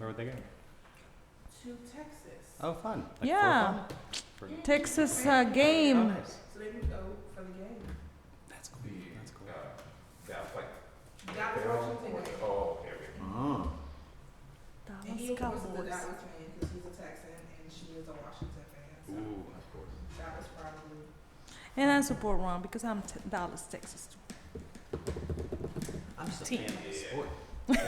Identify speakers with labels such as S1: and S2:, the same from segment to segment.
S1: Where would they go?
S2: To Texas.
S1: Oh, fun. Like
S3: Yeah.
S1: for fun?
S3: Texas
S1: Oh,
S3: game.
S1: nice.
S2: So they would go for the game.
S1: That's cool. That's cool.
S4: Dallas, like,
S2: Dallas Washington game.
S4: oh, okay, okay.
S1: Oh.
S2: And he,
S3: Dallas
S2: of course, is a
S3: Cowboys.
S2: Dallas fan because he's a Texan and she is a Washington fan. So
S4: Ooh, of course.
S2: that was probably.
S3: And I support Ron because I'm Dallas, Texas too.
S1: I'm just a
S3: Team.
S1: fan of the sport.
S3: Live.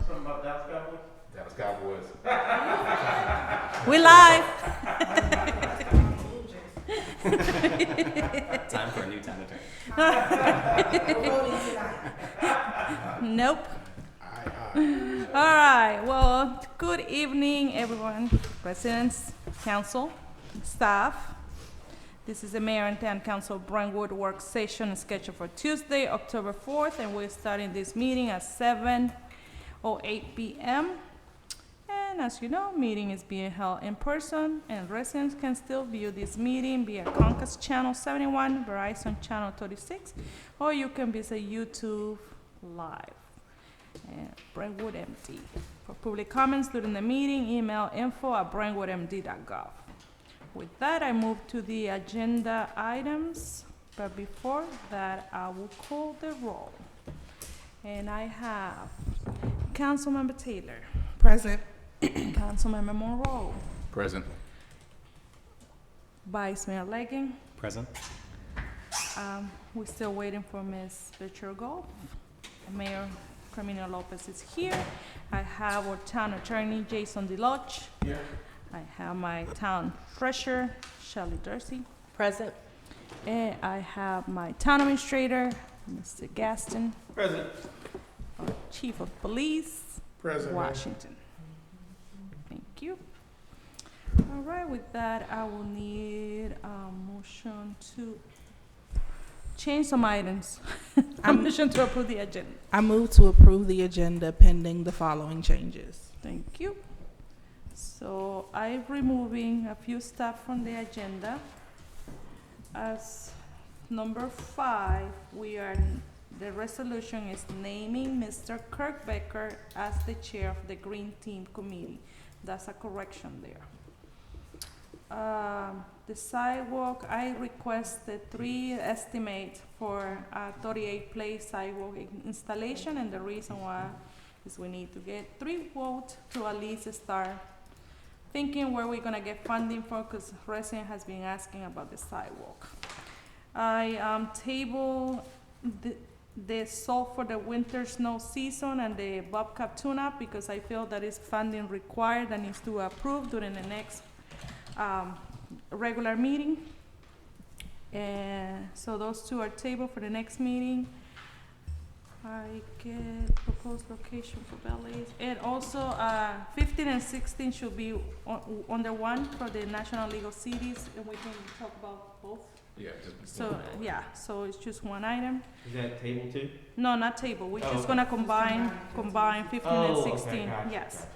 S5: Something about Dallas Cowboys?
S4: Dallas Cowboys.
S3: We live.
S1: Time for a new time to turn.
S2: Voting tonight.
S3: Nope.
S4: Aye,
S3: All right. Well, good evening, everyone. Residents, council, staff. This is the Mayor and Town Council Brentwood work session scheduled for Tuesday, October 4th, and we're starting this meeting at 7:08 p.m. And as you know, meeting is being held in person, and residents can still view this meeting via Comcast Channel 71, Verizon Channel 36, or you can visit YouTube Live. And Brentwood MD. For public comments during the meeting, email info@brentwoodmd.gov. With that, I move to the agenda items, but before that, I will call the roll. And I have Councilmember Taylor,
S2: Present.
S3: Councilmember Monroe,
S4: Present.
S3: Vice Mayor Legging.
S1: Present?
S3: We're still waiting for Ms. Bechergol. Mayor Carmina Lopez is here. I have our town attorney, Jason DeLoach.
S5: Here.
S3: I have my town treasurer, Shelley Dorsey.
S6: Present.
S3: And I have my town administrator, Mr. Gaston,
S5: Present.
S3: our chief of police,
S4: Present.
S3: Washington. Thank you. All right, with that, I will need a motion to change some items. A motion to approve the agenda.
S2: I move to approve the agenda pending the following changes.
S3: Thank you. So I'm removing a few stuff from the agenda. As number 5, the resolution is naming Mr. Kirk Becker as the chair of the Green Team Committee. That's a correction there. The sidewalk, I requested 3 estimates for a 38 place sidewalk installation, and the reason why is we need to get 3 votes to at least start thinking where we're gonna get funding for, because resident has been asking about the sidewalk. I table the salt for the winter snow season and the bobcat tune-up because I feel that is funding required that needs to be approved during the next regular meeting. And so those 2 are tabled for the next meeting. I get proposed location for ballets, and also 15 and 16 should be under one for the national legal cities, and we can talk about both.
S4: Yeah, just.
S3: So yeah, so it's just one item.
S5: Is that table 2?
S3: No, not table. We're
S5: Oh,
S3: just
S5: okay.
S3: gonna combine 15 and 16.
S5: Gotcha,
S3: Yes.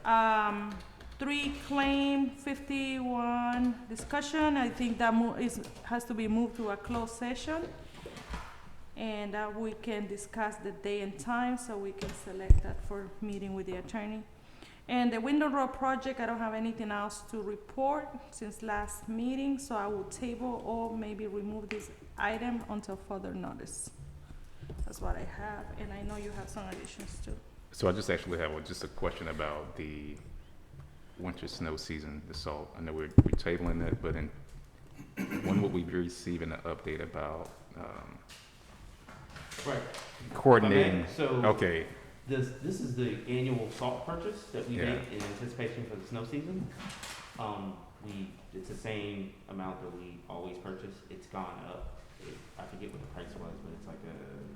S5: gotcha.
S3: 3 claim 51 discussion. I think that has to be moved to a closed session. And we can discuss the day and time, so we can select that for meeting with the attorney. And the Window Road project, I don't have anything else to report since last meeting, so I will table or maybe remove this item until further notice. That's what I have, and I know you have some additions too.
S4: So I just actually have just a question about the winter snow season, the salt. I know we're tabling it, but when will we be receiving an update about
S5: Right.
S4: coordinating?
S5: Okay, so
S4: Okay,
S5: this is the annual salt purchase that we
S4: Yeah.
S5: make in anticipation for the snow season. It's the same amount that we always purchase. It's gone up. I forget what the price was, but it's like a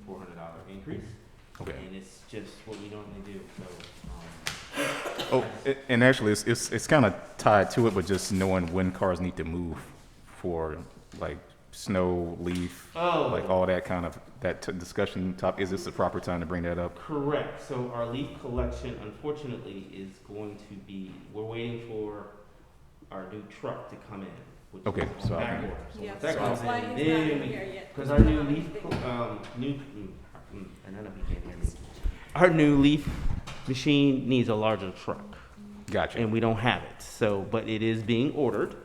S5: $400 increase.
S4: okay.
S5: And it's just what we normally do, so,
S4: And actually, it's kind of tied to it, but just knowing when cars need to move for like snow, leaf, like all that kind of discussion top. Is this the proper time to bring that up?
S5: Correct. So our leaf collection, unfortunately, is going to be, we're waiting for our new truck to come in. Which
S4: Okay,
S5: is
S4: so
S5: on
S4: I
S5: back
S4: can-
S5: order. So
S3: Yeah,
S5: once that
S3: so
S5: comes
S3: that's why
S5: in,
S3: he's not
S5: then
S3: in here yet.
S5: because our new leaf, and none of you can't hear me. Our new leaf machine needs a larger truck,
S4: Gotcha.
S5: and we don't have it. So, but it is being ordered,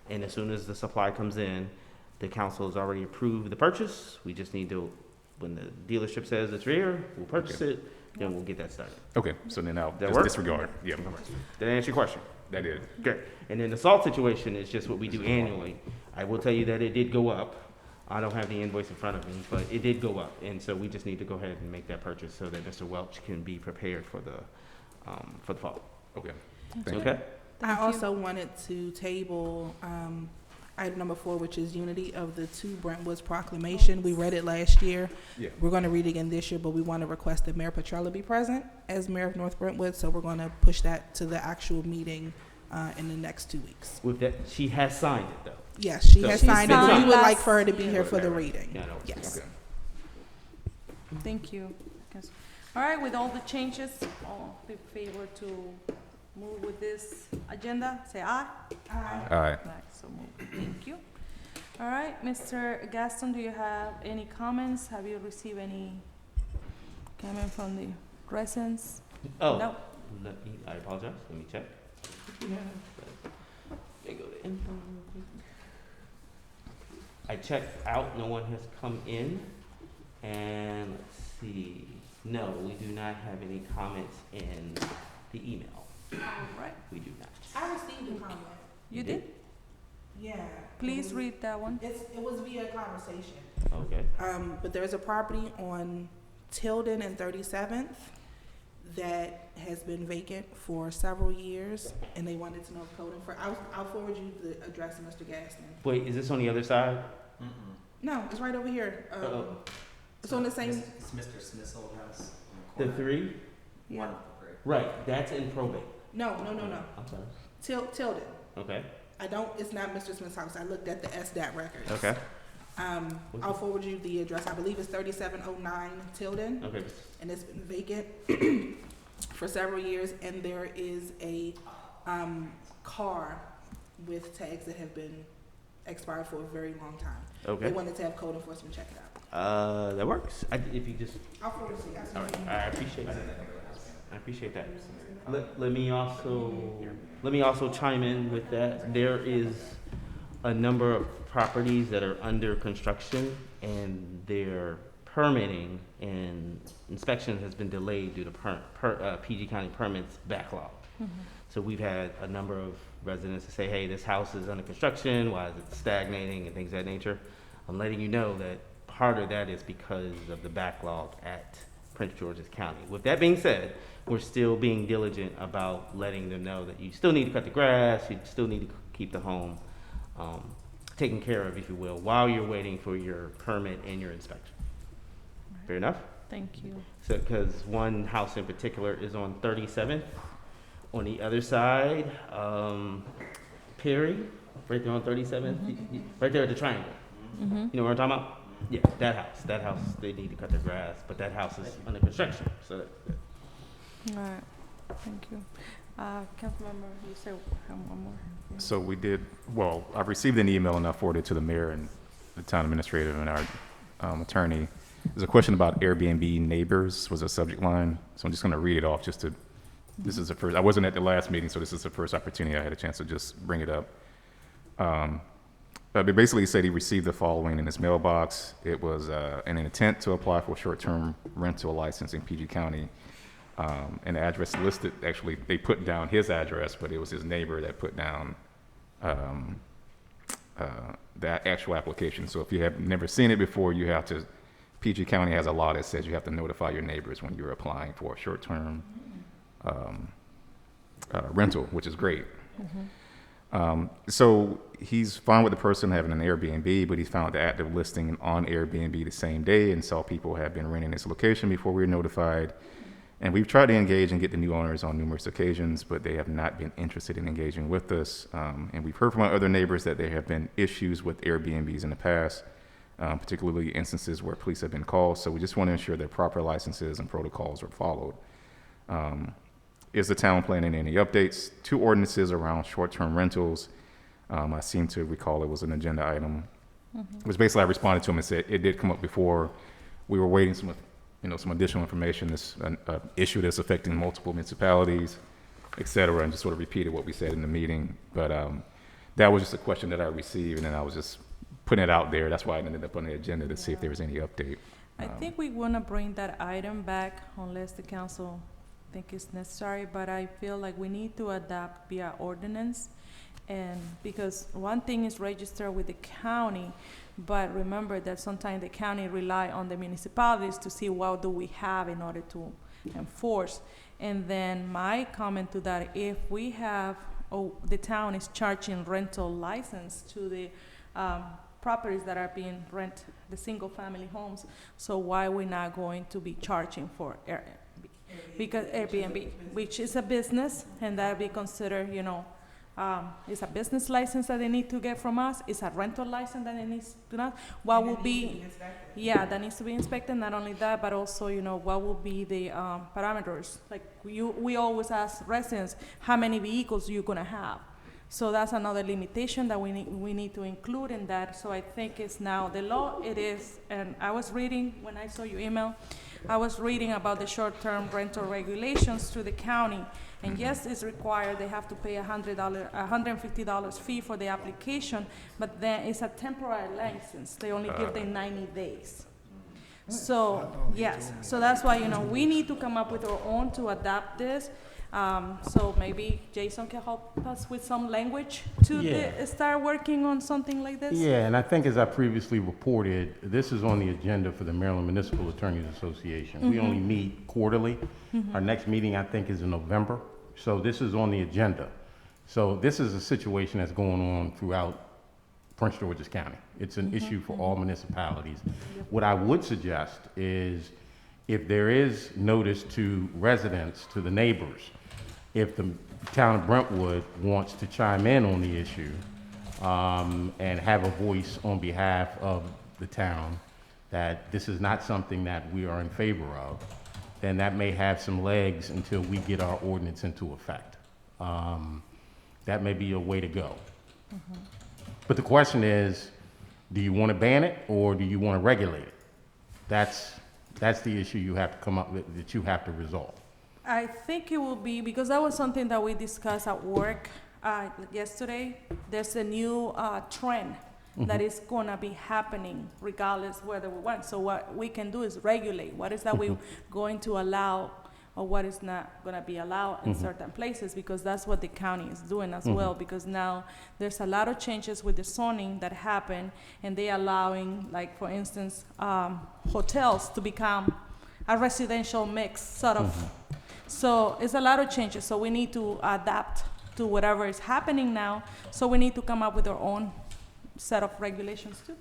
S5: and as soon as the supply comes in, the council has already approved the purchase. We just need to, when the dealership says it's here, we'll purchase it, then we'll get that started.
S4: Okay, so then I'll
S5: That
S4: just
S5: work?
S4: disregard. Yeah,
S5: Did I answer your question?
S4: that is.
S5: Good. And then the salt situation is just what we do annually. I will tell you that it did go up. I don't have the invoice in front of me, but it did go up. And so we just need to go ahead and make that purchase so that Mr. Welch can be prepared for the fall.
S4: Okay. Thank you.
S5: Okay?
S2: I also wanted to table item number 4, which is unity of the 2 Brentwoods proclamation. We read it last year.
S4: Yeah.
S2: We're going to read it again this year, but we want to request that Mayor Petrella be present as mayor of North Brentwood. So we're going to push that to the actual meeting in the next 2 weeks.
S5: With that, she has signed it though.
S2: Yes, she
S5: So-
S2: has
S5: She
S2: signed it.
S3: signed
S2: We would like
S3: last
S2: for her to be
S3: year.
S2: here for the reading.
S5: Yeah, no.
S2: Yes.
S4: Okay.
S3: Thank you. Yes. All right, with all the changes, all in favor to move with this agenda, say aye.
S2: Aye.
S4: All right.
S3: Right, so moved. Thank you. All right, Mr. Gaston, do you have any comments? Have you received any comment from the residents?
S5: Oh,
S3: No.
S5: I apologize. Let me check. Let me go to info. I checked out. No one has come in. And let's see. No, we do not have any comments in the email.
S3: All right,
S5: We do not.
S2: I received a comment.
S3: you did?
S2: Yeah.
S3: Please read that one.
S2: It was via conversation.
S5: Okay.
S2: But there's a property on Tilden and 37th that has been vacant for several years, and they wanted to know if code I'll forward you the address of Mr. Gaston.
S5: Wait, is this on the other side?
S2: No, it's right over here.
S5: Uh-oh.
S2: It's on the same.
S1: It's Mr. Smith's old house
S5: The
S1: on the corner.
S5: 3?
S2: Yeah.
S5: Right, that's in probate.
S2: No.
S5: I'm sorry.
S2: Tilden.
S5: Okay,
S2: It's not Mr. Smith's house. I looked at the SDAT records.
S5: okay,
S2: I'll forward you the address. I believe it's 3709 Tilden.
S5: okay.
S2: And it's been vacant for several years, and there is a car with tags that have been expired for a very long time. They
S5: Okay,
S2: wanted to have code enforcement check it out.
S5: that works. If you just,
S2: I'll forward it to you guys.
S5: all right, I appreciate that. I appreciate that. Let me also chime in with that. There is a number of properties that are under construction, and their permitting and inspection has been delayed due to PG County permits backlog. So we've had a number of residents say, hey, this house is under construction, why is it stagnating, and things of that nature. I'm letting you know that part of that is because of the backlog at Prince George's County. With that being said, we're still being diligent about letting them know that you still need to cut the grass, you still need to keep the home taken care of, if you will, while you're waiting for your permit and your inspection. Fair enough?
S3: Thank you.
S5: So, because one house in particular is on 37th. On the other side, Perry, right there on 37th, right there at the triangle.
S3: Mm-hmm.
S5: You know what I'm talking about? Yeah, that house, they need to cut their grass, but that house is under construction, so
S3: All right, thank you. Councilmember, you said one more.
S4: So we did, well, I've received an email and I forwarded it to the mayor and the town administrator and our attorney. There's a question about Airbnb neighbors was a subject line. So I'm just going to read it off this is the first, I wasn't at the last meeting, so this is the first opportunity I had a chance to just bring it up. But basically he said he received the following in his mailbox. It was an intent to apply for short-term rental license in PG County. And the address listed, actually, they put down his address, but it was his neighbor that put down that actual application. So if you have never seen it before, you have to, PG County has a law that says you have to notify your neighbors when you're applying for a short-term rental, which is great. So he's fine with the person having an Airbnb, but he found the active listing on Airbnb the same day and saw people had been renting this location before we were notified. And we've tried to engage and get the new owners on numerous occasions, but they have not been interested in engaging with us. And we've heard from our other neighbors that there have been issues with Airbnbs in the past, particularly instances where police have been called. So we just want to ensure that proper licenses and protocols are followed. Is the town planning any updates to ordinances around short-term rentals? I seem to recall it was an agenda item. It was basically, I responded to him and said it did come up before. We were waiting some additional information, this issue that's affecting multiple municipalities, et cetera, and just sort of repeated what we said in the meeting. But that was just a question that I received, and then I was just putting it out there. That's why I ended up on the agenda to see if there was any update.
S3: I think we want to bring that item back unless the council think it's necessary, but I feel like we need to adapt via ordinance. And because one thing is register with the county, but remember that sometimes the county rely on the municipalities to see what do we have in order to enforce. And then my comment to that, if we have, the town is charging rental license to the properties that are being rent, the single family homes, so why we not going to be charging for Airbnb? Because Airbnb, which is a business, and that be considered, it's a business license that they need to get from us. It's a rental license that they need to not. What will be, that needs to be inspected. Not only that, but also, what will be the parameters? Like we always ask residents, how many vehicles you're gonna have? So that's another limitation that we need to include in that. So I think it's now the law. It is, and I was reading when I saw your email. I was reading about the short-term rental regulations through the county. And yes, it's required, they have to pay $150 fee for the application, but then it's a temporary license. They only give them 90 days. So, yes, so that's why, we need to come up with our own to adapt this. So maybe Jason can help us with some language to start working on something like this?
S6: Yeah, and I think as I previously reported, this is on the agenda for the Maryland Municipal Attorneys Association. We only meet quarterly. Our next meeting, I think, is in November. So this is on the agenda. So this is a situation that's going on throughout Prince George's County. It's an issue for all municipalities. What I would suggest is if there is notice to residents, to the neighbors, if the town of Brentwood wants to chime in on the issue and have a voice on behalf of the town that this is not something that we are in favor of, then that may have some legs until we get our ordinance into effect. That may be a way to go. But the question is, do you want to ban it or do you want to regulate it? That's the issue you have to come up with, that you have to resolve.
S3: I think it will be, because that was something that we discussed at work yesterday. There's a new trend that is going to be happening regardless whether we want. So what we can do is regulate. What is that we're going to allow or what is not going to be allowed in certain places, because that's what the county is doing as well, because now there's a lot of changes with the zoning that happen, and they allowing, like, for instance, hotels to become a residential mix, sort of. So it's a lot of changes, so we need to adapt to whatever is happening now, so we need to come up with our own set of regulations too,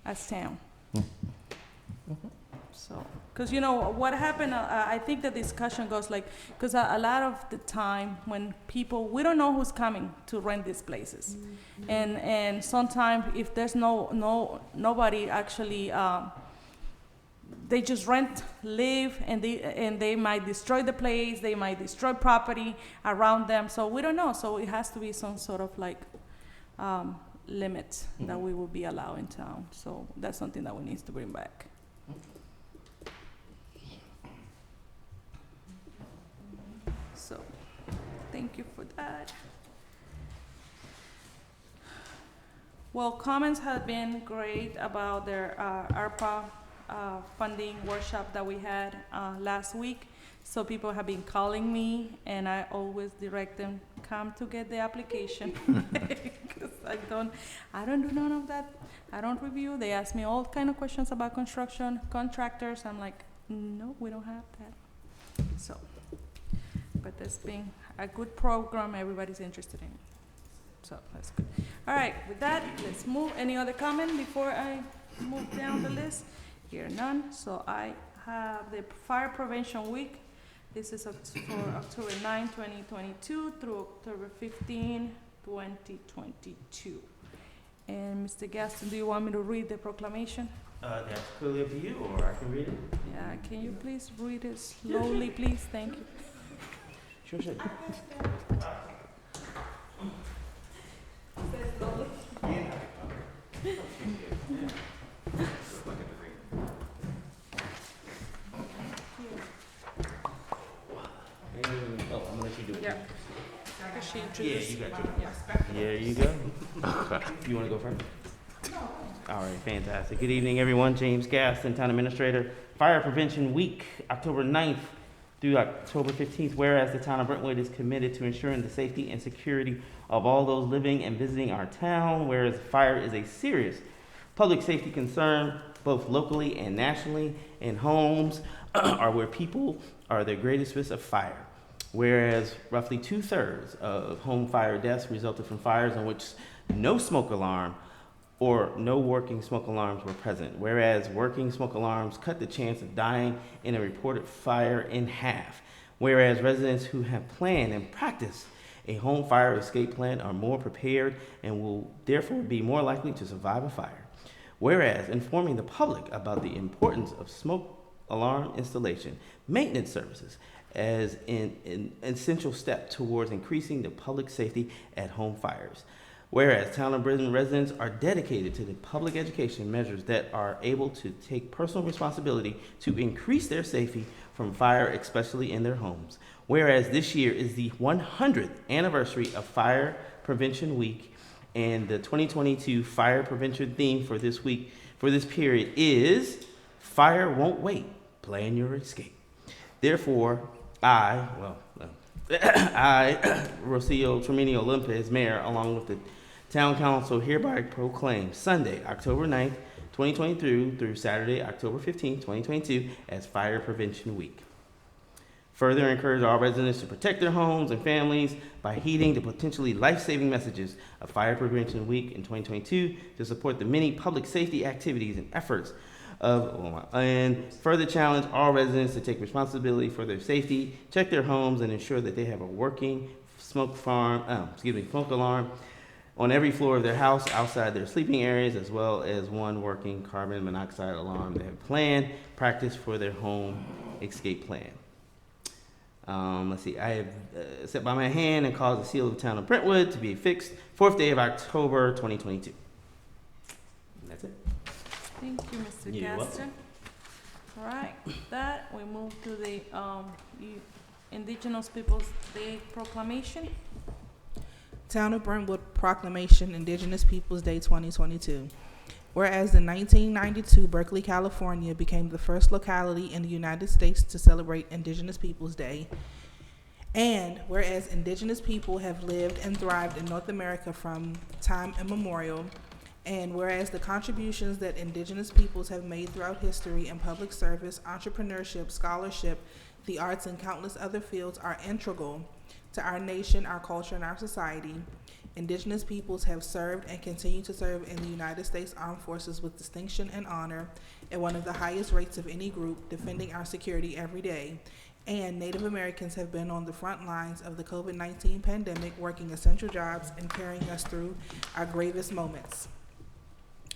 S3: as town. So, because what happened, I think the discussion goes like, because a lot of the time when we don't know who's coming to rent these places. And sometimes if there's nobody actually, they just rent, live, and they might destroy the place, they might destroy property around them, so we don't know. So it has to be some sort of like limits that we will be allowed in town. So that's something that we need to bring back. So, thank you for that. Well, comments have been great about their ARPA funding workshop that we had last week. So people have been calling me, and I always direct them, come to get the application. Because I don't do none of that. I don't review. They ask me all kind of questions about construction, contractors. I'm like, no, we don't have that. So. But it's been a good program. Everybody's interested in it. So that's good. All right, with that, let's move. Any other comment before I move down the list? Here, none. So I have the Fire Prevention Week. This is for October 9, 2022 through October 15, 2022. And Mr. Gaston, do you want me to read the proclamation?
S5: That's clearly up to you, or I can read it.
S3: Yeah, can you please read it slowly, please? Thank you.
S5: Sure.
S3: Yeah. Because she
S5: Yeah,
S3: introduced.
S5: you got your. There you go. You want to go first? All right, fantastic. Good evening, everyone. James Gaston, Town Administrator. Fire Prevention Week, October 9th through October 15th. Whereas the Town of Brentwood is committed to ensuring the safety and security of all those living and visiting our town. Whereas fire is a serious public safety concern, both locally and nationally, and homes are where people are their greatest risk of fire. Whereas roughly 2/3 of home fire deaths resulted from fires in which no smoke alarm or no working smoke alarms were present. Whereas working smoke alarms cut the chance of dying in a reported fire in half. Whereas residents who have planned and practiced a home fire escape plan are more prepared and will therefore be more likely to survive a fire. Whereas informing the public about the importance of smoke alarm installation, maintenance services, as an essential step towards increasing the public safety at home fires. Whereas Town of Brentwood residents are dedicated to the public education measures that are able to take personal responsibility to increase their safety from fire, especially in their homes. Whereas this year is the 100th anniversary of Fire Prevention Week, and the 2022 fire prevention theme for this week, for this period, is Fire Won't Wait, Plan Your Escape. Therefore, I, Rocio Treminio Lopez, Mayor, along with the Town Council, hereby proclaim Sunday, October 9th, 2023 through Saturday, October 15th, 2022 as Fire Prevention Week. Further encourage all residents to protect their homes and families by heeding the potentially life-saving messages of Fire Prevention Week in 2022 to support the many public safety activities and efforts and further challenge all residents to take responsibility for their safety, check their homes, and ensure that they have a working smoke alarm on every floor of their house outside their sleeping areas, as well as one working carbon monoxide alarm. They have planned practice for their home escape plan. Let's see, I have set by my hand and caused the seal of the Town of Brentwood to be affixed 4th day of October 2022. And that's it.
S3: Thank you, Mr.
S5: You're
S3: Gaston. All right, with that, we move to the Indigenous Peoples' Day proclamation.
S2: Town of Brentwood Proclamation, Indigenous Peoples' Day 2022. Whereas in 1992, Berkeley, California became the first locality in the United States to celebrate Indigenous Peoples' Day. And whereas indigenous people have lived and thrived in North America from time immemorial, and whereas the contributions that indigenous peoples have made throughout history in public service, entrepreneurship, scholarship, the arts, and countless other fields are integral to our nation, our culture, and our society, indigenous peoples have served and continue to serve in the United States Armed Forces with distinction and honor at one of the highest rates of any group, defending our security every day. And Native Americans have been on the front lines of the COVID-19 pandemic, working essential jobs and carrying us through our gravest moments.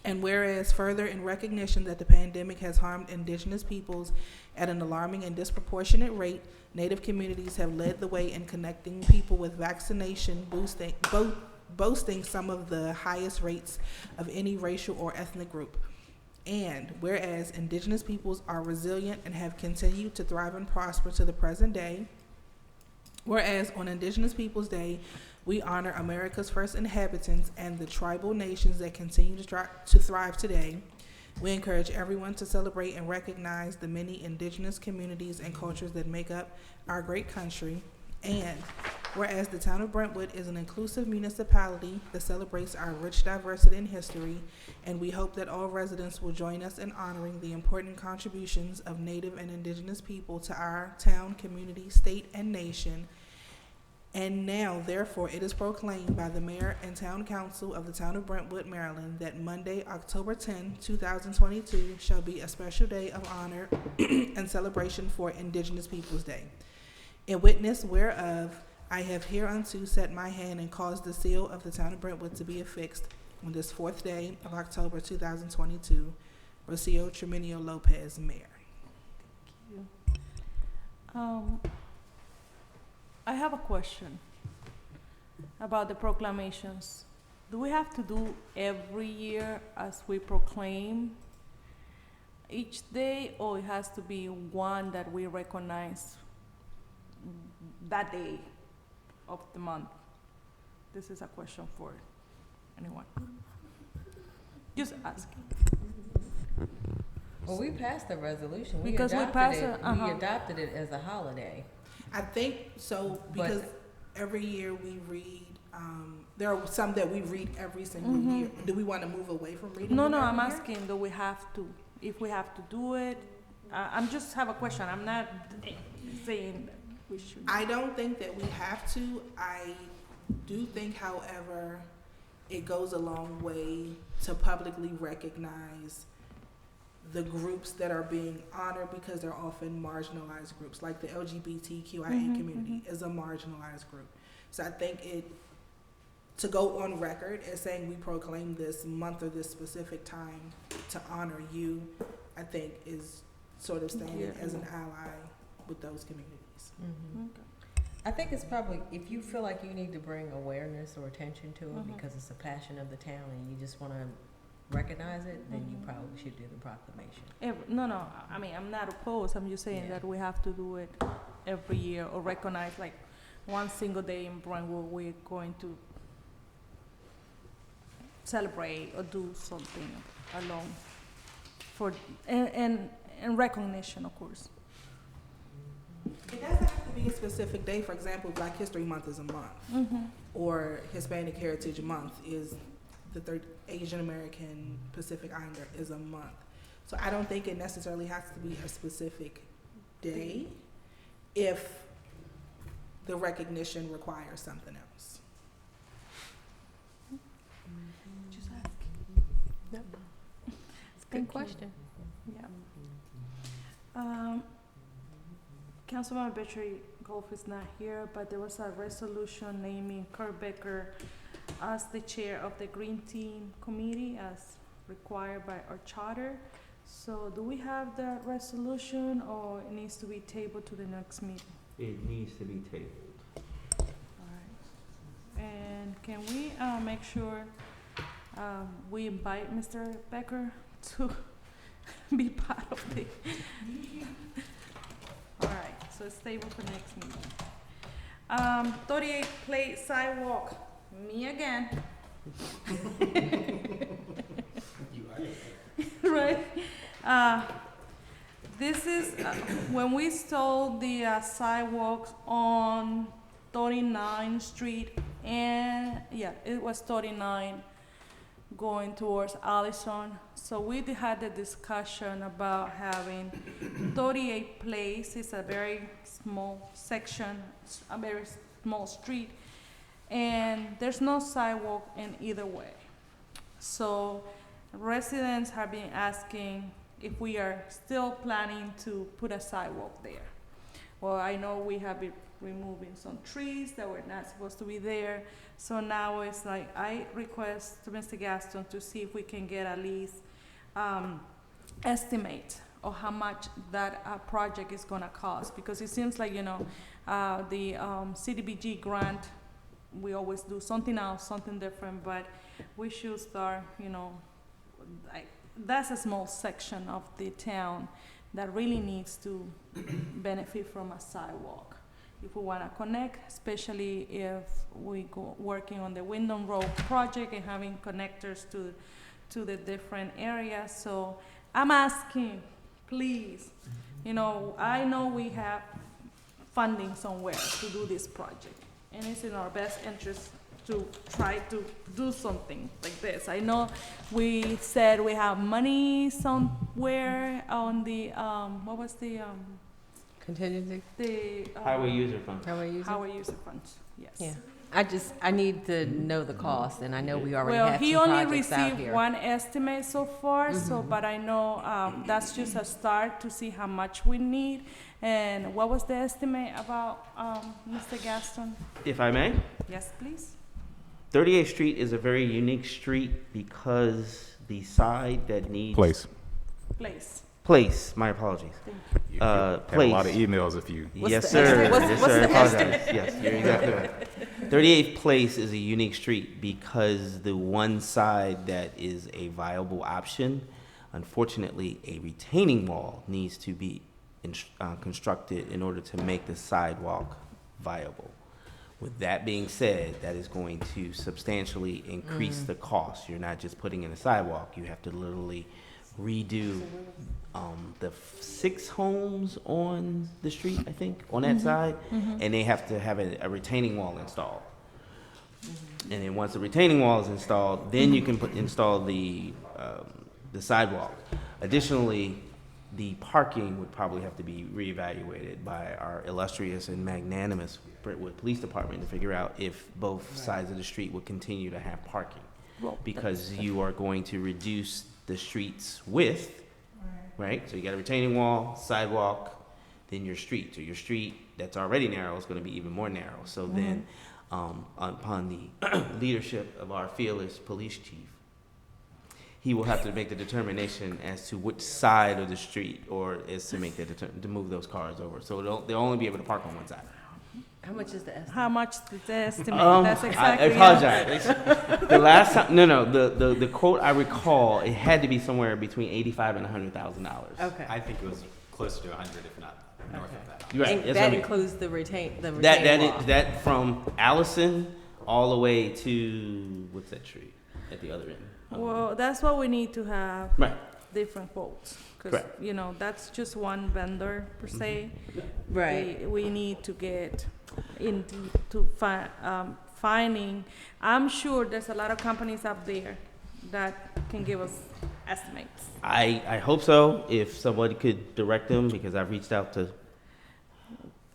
S2: And whereas further, in recognition that the pandemic has harmed indigenous peoples at an alarming and disproportionate rate, Native communities have led the way in connecting people with vaccination, boasting some of the highest rates of any racial or ethnic group. And whereas indigenous peoples are resilient and have continued to thrive and prosper to the present day, whereas on Indigenous Peoples' Day, we honor America's first inhabitants and the tribal nations that continue to thrive today. We encourage everyone to celebrate and recognize the many indigenous communities and cultures that make up our great country. And whereas the Town of Brentwood is an inclusive municipality that celebrates our rich diversity and history, and we hope that all residents will join us in honoring the important contributions of Native and Indigenous people to our town, community, state, and nation. And now, therefore, it is proclaimed by the Mayor and Town Council of the Town of Brentwood, Maryland, that Monday, October 10, 2022, shall be a special day of honor and celebration for Indigenous Peoples' Day. In witness whereof, I have hereunto set my hand and caused the seal of the Town of Brentwood to be affixed on this 4th day of October 2022. Rocio Treminio Lopez, Mayor.
S3: I have a question about the proclamations. Do we have to do every year as we proclaim each day, or it has to be one that we recognize that day? of the month? This is a question for anyone. Just ask.
S7: Well, we passed the resolution.
S3: Because we
S7: adopted
S3: passed
S7: it.
S3: it, uh-huh.
S7: We adopted it as a holiday.
S2: I think so, because every year we read, there are some that we read every single year. Do we want to move away from reading?
S3: No,
S2: them
S3: no,
S2: every
S3: I'm
S2: year?
S3: asking, do we have to? If we have to do it, I'm just have a question. I'm not saying that we should.
S2: I don't think that we have to. I do think, however, it goes a long way to publicly recognize the groups that are being honored, because they're often marginalized groups, like the LGBTQIA community is a marginalized group. So I think to go on record as saying we proclaim this month or this specific time to honor you, I think is sort of standing as an ally with those communities.
S3: Okay.
S7: I think it's probably, if you feel like you need to bring awareness or attention to it because it's a passion of the town and you just want to recognize it, then you probably should do the proclamation.
S3: No, I mean, I'm not opposed. I'm just saying that we have to do it every year or recognize like one single day in Brentwood we're going to celebrate or do something alone for, and recognition, of course.
S2: It doesn't have to be a specific day. For example, Black History Month is a month, or Hispanic Heritage Month is the third Asian American Pacific Islander is a month. So I don't think it necessarily has to be a specific day if the recognition requires something else.
S3: Just ask.
S7: It's a good question.
S3: Yeah. Councilmember Betry Golf is not here, but there was a resolution naming Kurt Becker as the chair of the Green Team Committee as required by our charter. So do we have that resolution, or it needs to be tabled to the next meeting?
S5: It needs to be tabled.
S3: All right. And can we make sure we invite Mr. Becker to be part of the... All right, so it's tabled for next meeting. 38 Plate Sidewalk, me again. Right. This is when we stole the sidewalks on 39th Street, and it was 39 going towards Allison. So we had the discussion about having 38 Place. It's a very small section, a very small street, and there's no sidewalk in either way. So residents have been asking if we are still planning to put a sidewalk there. Well, I know we have been removing some trees that were not supposed to be there. So now it's like, I request to Mr. Gaston to see if we can get at least estimate of how much that project is gonna cost. Because it seems like, the CDBG grant, we always do something else, something different, but we should start, that's a small section of the town that really needs to benefit from a sidewalk. If we want to connect, especially if we go working on the Wyndham Road project and having connectors to the different areas. So I'm asking, please, I know we have funding somewhere to do this project, and it's in our best interest to try to do something like this. I know we said we have money somewhere on the, what was the
S7: Contingency?
S5: Highway user fund.
S3: Highway user funds, yes.
S7: Yeah. I need to know the cost, and I know we already
S3: Well,
S7: have
S3: he
S7: two
S3: only
S7: projects out
S3: received
S7: here.
S3: one estimate so far, so, but I know, that's just a start to see how much we need. And what was the estimate about, Mr. Gaston?
S5: If I may,
S3: Yes, please?
S5: 38th Street is a very unique street because the side that needs...
S3: Place.
S5: My apologies.
S4: You have a lot of
S5: Place.
S4: emails if you.
S5: Yes,
S7: the
S5: sir.
S7: estimate? What's
S5: Yes,
S7: the
S5: sir. I
S7: estimate?
S5: apologize. Yes, you're exactly right. 38th Place is a unique street because the one side that is a viable option, unfortunately, a retaining wall needs to be constructed in order to make the sidewalk viable. With that being said, that is going to substantially increase the cost. You're not just putting in a sidewalk. You have to literally redo the 6 homes on the street, I think, on that side, and they have to have a retaining wall installed. And then once the retaining wall is installed, then you can install the sidewalk. Additionally, the parking would probably have to be reevaluated by our illustrious and magnanimous Brentwood Police Department to figure out if both sides of the street would continue to have parking. Because you are going to reduce the street's width, right? So you got a retaining wall, sidewalk, then your street. So your street that's already narrow is going to be even more narrow. So then, upon the leadership of our fearless police chief, he will have to make the determination as to which side of the street, or is to make to move those cars over. So they'll only be able to park on one side.
S7: How much is the estimate?
S3: How much is the estimate? That's exactly
S5: I
S3: it.
S5: apologize. The last time, the quote I recall, it had to be somewhere between $85,000 and $100,000.
S7: Okay.
S1: I think it was closer to 100, if not north of that.
S5: You're right.
S7: And
S5: That's
S7: that
S5: what I mean.
S7: includes the retaining wall.
S5: That from Allison all the way to, what's that street at the other end?
S3: Well, that's what we need to have
S5: Right.
S3: different quotes. Because,
S5: Correct.
S3: you know, that's just one vendor per se.
S7: Right.
S3: We need to get into finding, I'm sure there's a lot of companies out there that can give us estimates.
S5: I hope so, if somebody could direct them, because I've reached out to,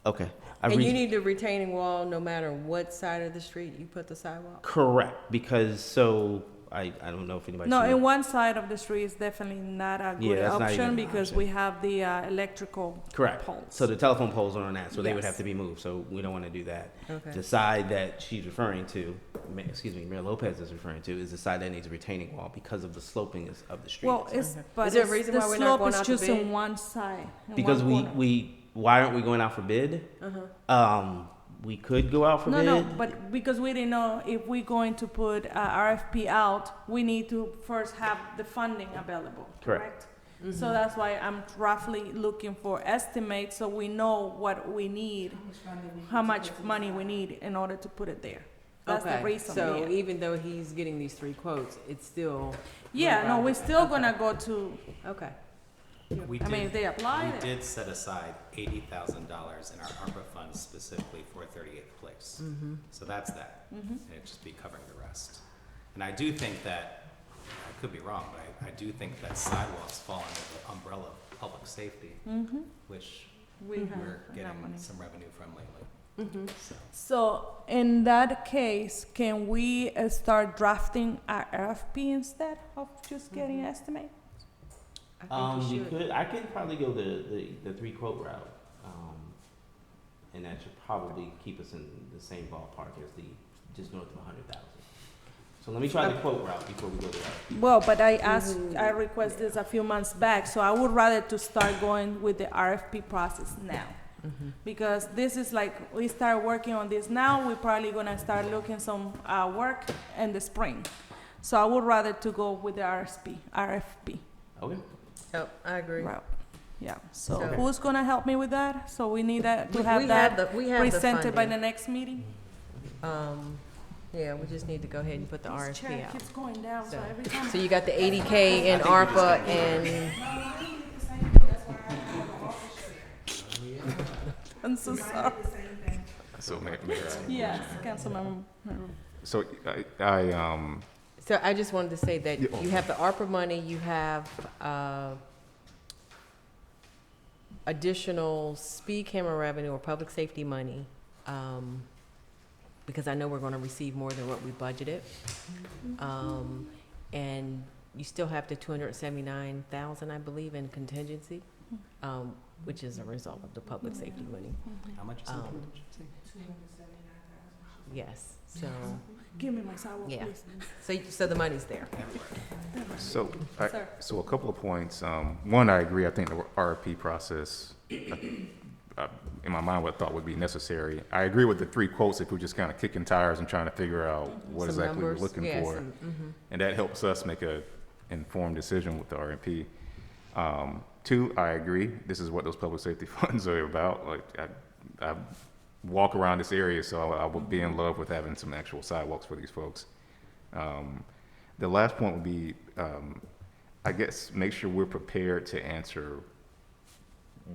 S5: okay. I've
S7: And you
S5: reached-
S7: need the retaining wall no matter what side of the street you put the sidewalk?
S5: Correct, because so, I don't know if anybody.
S3: No, in one side of the street is definitely not a
S5: Yeah,
S3: good
S5: that's not
S3: option
S5: even an
S3: because
S5: option.
S3: we have the electrical
S5: Correct.
S3: poles.
S5: So the telephone poles are on that, so they would
S3: Yes.
S5: have to be moved, so we don't want to do that.
S7: Okay.
S5: The side that she's referring to, Mayor Lopez is referring to, is the side that needs a retaining wall because of the sloping of the street.
S3: Well, it's,
S7: Okay.
S3: but
S7: Is there a
S3: it's-
S7: reason
S3: the
S7: why we're not
S3: slope
S7: going
S3: is
S7: out to
S3: just
S7: bid?
S3: on one side. in
S5: Because
S3: one corner.
S5: why aren't we going out for bid? We could go out for bid.
S3: No, but because we didn't know if we're going to put a RFP out, we need to first have the funding available,
S5: Correct.
S3: correct? So that's why I'm roughly looking for estimates, so we know what we need, how much money we need in order to put it there. That's the
S7: Okay,
S3: reason.
S7: so
S3: yeah.
S7: even though he's getting these 3 quotes, it's still.
S3: Yeah, no, we're still gonna go to,
S7: Okay.
S1: We
S3: I mean, if they apply
S1: We
S3: it.
S1: did set aside $80,000 in our ARPA fund specifically for 38th Place. So that's that. And it'd just be covering the rest. And I do think that, I could be wrong, but I do think that sidewalks fall under the umbrella of public safety, which
S3: We have
S1: we're
S3: enough
S1: getting
S3: money.
S1: some revenue from lately. So,
S3: So in that case, can we start drafting our RFP instead of just getting estimate?
S7: I think you should.
S5: I could probably go the 3 quote route, and that should probably keep us in the same ballpark as just north of 100,000. So let me try the quote route before we go to that.
S3: Well, but I requested this a few months back, so I would rather to start going with the RFP process now. Because this is like, we start working on this now, we're probably gonna start looking some, work in the spring. So I would rather to go with the RFP
S5: Okay.
S7: Oh, I agree.
S3: route. Yeah, so
S7: So-
S3: who's gonna help me with that? So we need that, to
S7: We
S3: have that
S7: we have the
S3: presented by the
S7: funding.
S3: next meeting?
S7: Yeah, we just need to go ahead and put the
S3: This
S7: RFP
S3: chair
S7: out.
S3: keeps going down, so
S7: So-
S3: every time.
S7: So you got the 80K in ARPA and,
S3: I'm so sorry.
S4: So, Mayor,
S3: Yes, Councilmember.
S4: so
S7: so I just wanted to say that
S4: Yeah.
S7: you have the ARPA money, you have, additional speed camera revenue or public safety money, because I know we're gonna receive more than what we budgeted. And you still have the 279,000, I believe, in contingency, which is a result of the public safety money.
S1: how much is in
S7: Um,
S1: contingency?
S7: Yes, so,
S3: Give me my sidewalk,
S7: Yeah.
S3: please.
S7: so the money's there.
S4: So,
S3: Sir.
S4: so a couple of points. One, I agree. I think the RFP process, in my mind, what I thought would be necessary. I agree with the 3 quotes if we're just kind of kicking tires and trying to figure out what
S7: Some
S4: exactly we're
S7: numbers,
S4: looking
S7: yeah,
S4: for. And that helps us make a informed decision with the RFP. 2, I agree. This is what those public safety funds are about. Like, walk around this area, so I would be in love with having some actual sidewalks for these folks. The last point would be, I guess, make sure we're prepared to answer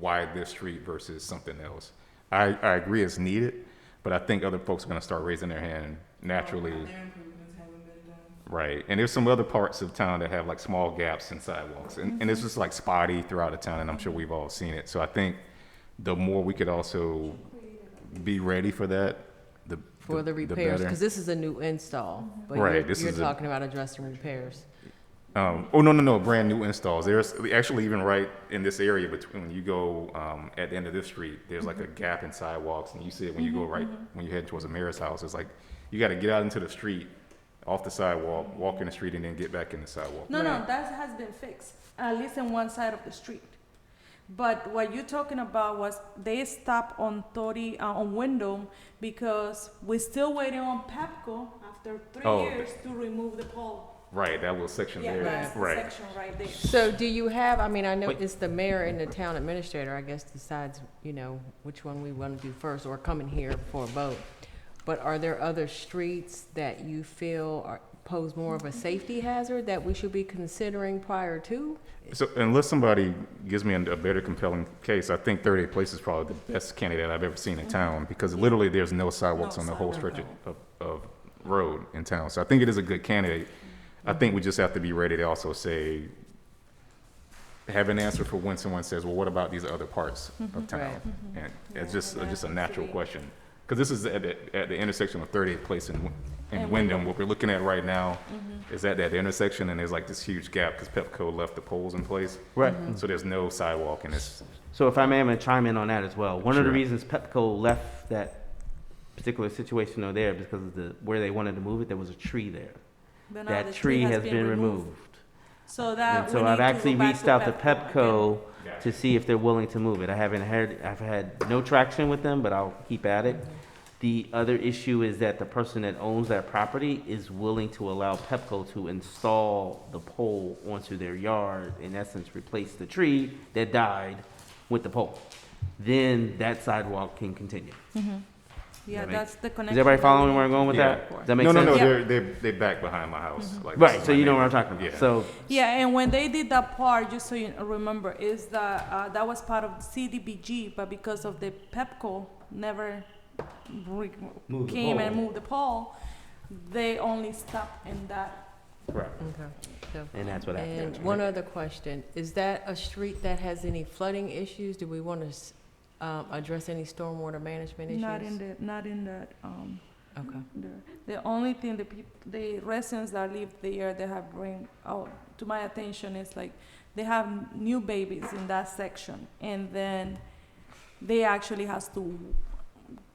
S4: why this street versus something else. I agree it's needed, but I think other folks are gonna start raising their hand naturally.
S2: Their improvements haven't been done.
S4: Right, and there's some other parts of town that have like small gaps in sidewalks, and it's just like spotty throughout the town, and I'm sure we've all seen it. So I think the more we could also be ready for that,
S7: For the repairs,
S4: better.
S7: because this is a new install, but
S4: Right, this
S7: you're
S4: is a-
S7: talking about addressing repairs.
S4: Oh, no, brand new installs. There's actually even right in this area between, when you go, at the end of this street, there's like a gap in sidewalks, and you see it when you go right, when you're heading towards the mayor's house, it's like, you gotta get out into the street, off the sidewalk, walk in the street, and then get back in the sidewalk.
S3: No, that has been fixed, at least in one side of the street. But what you're talking about was they stopped on 30, on Wyndham, because we're still waiting on Pepco after 3
S4: Oh,
S3: years to remove the pole.
S4: Right, that little section
S3: Yeah,
S4: there,
S3: that's the
S4: right.
S3: section right there.
S7: So do you have, I mean, I know
S5: Wait.
S7: it's the mayor and the town administrator, I guess, decides, you know, which one we want to do first, or come in here for a vote. But are there other streets that you feel pose more of a safety hazard that we should be considering prior to?
S4: So unless somebody gives me a better compelling case, I think 38 Place is probably the best candidate I've ever seen in town, because literally there's no sidewalks on the whole stretch of road in town. So I think it is a good candidate. I think we just have to be ready to also say, have an answer for when someone says, well, what about these other parts of town?
S7: Right.
S4: And it's just a natural question. Because this is at the intersection of 38th Place and Wyndham. What we're looking at right now is at that intersection, and there's like this huge gap because Pepco left the poles in place.
S5: Right.
S4: So there's no sidewalk, and it's,
S5: So if I may, I'm gonna chime in on that as well. One of the
S4: Sure.
S5: reasons Pepco left that particular situation over there, because of where they wanted to move it, there was a tree there.
S3: But now
S5: That
S3: the
S5: tree has been removed.
S3: So that
S5: And so
S3: we
S5: I've
S3: need to
S5: actually
S3: go back
S5: reached out to
S3: again.
S5: Pepco to see if they're willing to move it. I've had no traction with them, but I'll keep at it. The other issue is that the person that owns that property is willing to allow Pepco to install the pole onto their yard, in essence, replace the tree that died with the pole. Then that sidewalk can continue.
S3: Yeah,
S4: That make-
S3: that's the connection.
S5: Is everybody
S3: that
S5: following
S3: we
S5: where I'm
S3: need
S5: going with
S3: to
S4: Yeah.
S5: that?
S3: go for.
S5: Does that make
S4: no,
S5: sense?
S4: no,
S3: Yeah.
S4: they're back behind my house. Like,
S5: Right,
S4: this is
S5: so
S4: my
S5: you know what I'm
S4: neighbor.
S5: talking about.
S4: Yeah.
S5: So,
S3: Yeah, and when they did that part, just so you remember, is that that was part of CDBG, but because of the Pepco never
S5: Moved the
S3: came
S5: pole.
S3: and moved the pole, they only stopped in that.
S5: correct.
S7: Okay. So-
S5: And that's what happened.
S7: And one other question, is that a street that has any flooding issues? Do we want to address any stormwater management issues?
S3: Not in that.
S7: Okay.
S3: The only thing the residents that live there, they have bring out to my attention is like they have new babies in that section, and then they actually has to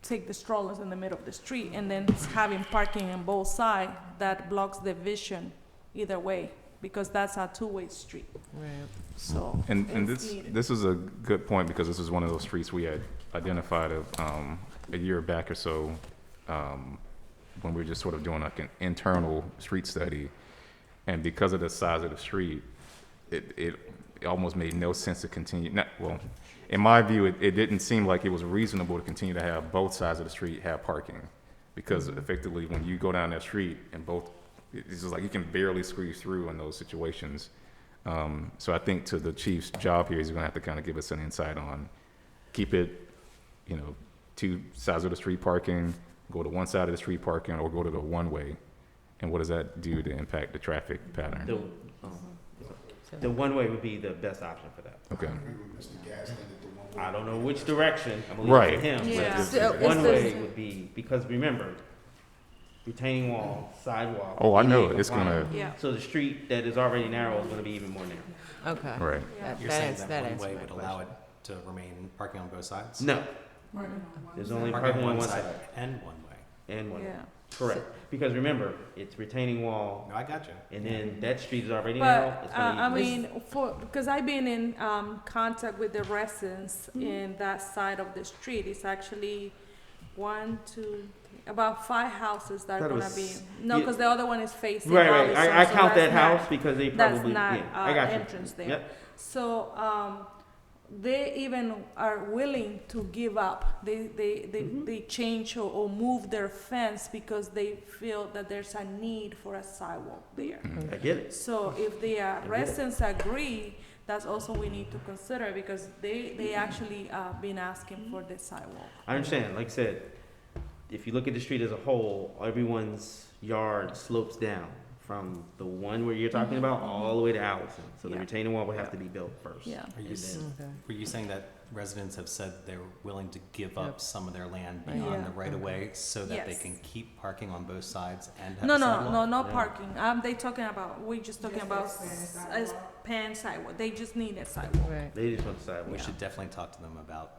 S3: take the strollers in the middle of the street, and then having parking on both sides that blocks the vision either way, because that's a two-way street.
S7: Right.
S3: So
S4: And
S3: it's
S4: this
S3: needed.
S4: this is a good point, because this is one of those streets we had identified a year back or so, when we were just sort of doing like an internal street study. And because of the size of the street, it almost made no sense to continue, in my view, it didn't seem like it was reasonable to continue to have both sides of the street have parking. Because effectively, when you go down that street and it's just like you can barely squeeze through in those situations. So I think to the chief's job here, he's gonna have to kind of give us an insight on, keep it, two sides of the street parking, go to one side of the street parking, or go to the one-way. And what does that do to impact the traffic pattern?
S5: The one-way would be the best option for that.
S4: Okay,
S5: I don't know which direction, I'm gonna leave
S4: Right.
S5: it to him. but
S3: Yeah.
S5: it's-
S7: So is
S5: One-way
S7: this-
S5: would be, because remember, retaining wall, sidewalk.
S4: Oh, I know,
S5: ADA
S4: it's gonna-
S5: compliant.
S3: Yeah.
S5: So the street that is already narrow is gonna be even more narrow.
S7: Okay.
S4: right.
S1: You're saying that one way would allow it to remain parking on both sides?
S5: No, there's only parking on one side
S1: And one way.
S5: and one,
S3: Yeah.
S5: correct. Because remember, it's retaining wall,
S1: No, I got you.
S5: and then that street is already narrow.
S3: But,
S5: It's gonna
S3: I
S5: even-
S3: mean, because I've been in contact with the residents in that side of the street, it's actually 1, 2, 3, about 5 houses that are
S5: Thought it
S3: gonna be,
S5: was-
S3: no,
S5: yeah.
S3: because the other one is facing
S5: Right,
S3: Allison,
S5: right, I
S3: so
S5: count that
S3: that's not-
S5: house because they
S3: That's
S5: probably,
S3: not
S5: yeah, I got you.
S3: entrance there.
S5: Yep.
S3: So, they even are willing to give up. They change or move their fence because they feel that there's a need for a sidewalk there.
S5: I get it.
S3: So if the residents agree, that's also we need to consider because they actually been asking for the sidewalk.
S5: I understand, like I said, if you look at the street as a whole, everyone's yard slopes down from the one where you're talking about all the way to Allison. So the
S3: Yeah.
S5: retaining wall would have to be built first.
S3: Yeah.
S1: Are you,
S5: And
S1: s-
S5: then-
S7: Okay.
S1: were you saying that residents have said they're willing to give up
S7: Yep.
S1: some of their land
S7: Yeah.
S1: beyond the right of way so that they
S3: Yes.
S1: can keep parking on both sides and have
S3: No,
S1: a
S3: no,
S1: sidewalk?
S3: no, no
S5: Yeah.
S3: parking. They talking about, we just talking
S2: Just
S3: about
S2: expand sidewalk.
S3: pan sidewalk. They just need a sidewalk.
S7: Right.
S5: They just want the sidewalk.
S1: We
S3: Yeah.
S1: should definitely talk to them about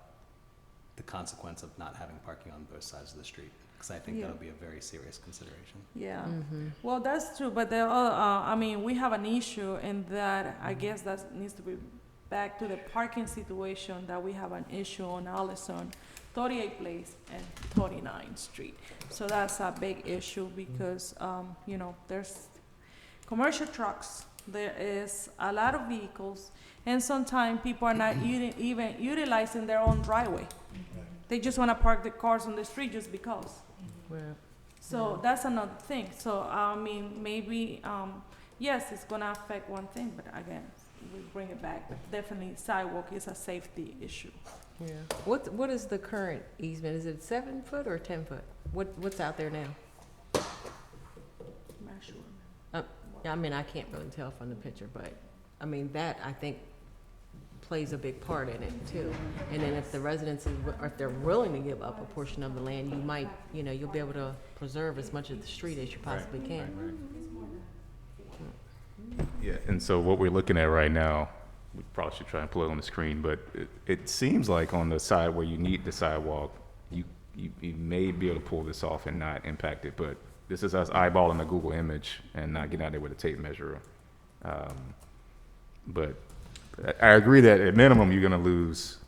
S1: the consequence of not having parking on both sides of the street, because I think
S3: Yeah.
S1: that'll be a very serious consideration.
S3: Yeah.
S7: Mm-hmm.
S3: Well, that's true, but I mean, we have an issue in that I guess that needs to be back to the parking situation that we have an issue on Allison, 38th Place and 39th Street. So that's a big issue because, you know, there's commercial trucks, there is a lot of vehicles, and sometimes people are not even utilizing their own driveway. They just wanna park the cars on the street just because.
S7: Well,
S3: So that's another thing. So, I mean, maybe, yes, it's gonna affect one thing, but again, we bring it back. But definitely sidewalk is a safety issue.
S7: yeah. What is the current easement? Is it 7 foot or 10 foot? What's out there now?
S3: I'm not sure.
S7: I mean, I can't really tell from the picture, but, I mean, that, I think, plays a big part in it, too. And then if the residents, or if they're willing to give up a portion of the land, you might, you know, you'll be able to preserve as much of the street as you possibly can.
S4: Yeah, and so what we're looking at right now, we probably should try and pull it on the screen, but it seems like on the side where you need the sidewalk, you may be able to pull this off and not impact it, but this is us eyeballing the Google image and not getting out there with a tape measure. But I agree that at minimum, you're gonna lose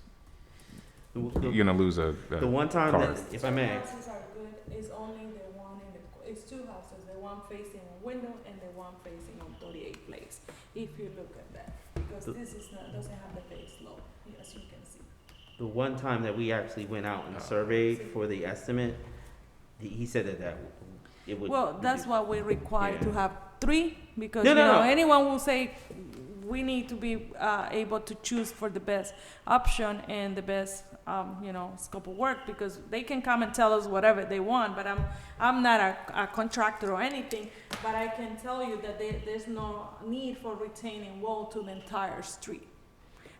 S5: The-
S4: You're gonna lose a
S5: The one time
S4: car.
S5: that, if I may,
S3: houses are good, it's only the one in the, it's two houses, the one facing on Window and the one facing on 38th Place, if you look at that. Because
S5: The-
S3: this is not, doesn't have the base slope, as you can see.
S5: the one time that we actually went out and surveyed for the estimate, he said that it would.
S3: Well, that's why we require to
S5: Yeah.
S3: have three, because,
S5: No,
S3: you
S5: no,
S3: know,
S5: no.
S3: anyone will say, we need to be, able to choose for the best option and the best, you know, scope of work, because they can come and tell us whatever they want, but I'm not a contractor or anything, but I can tell you that there's no need for retaining wall to the entire street.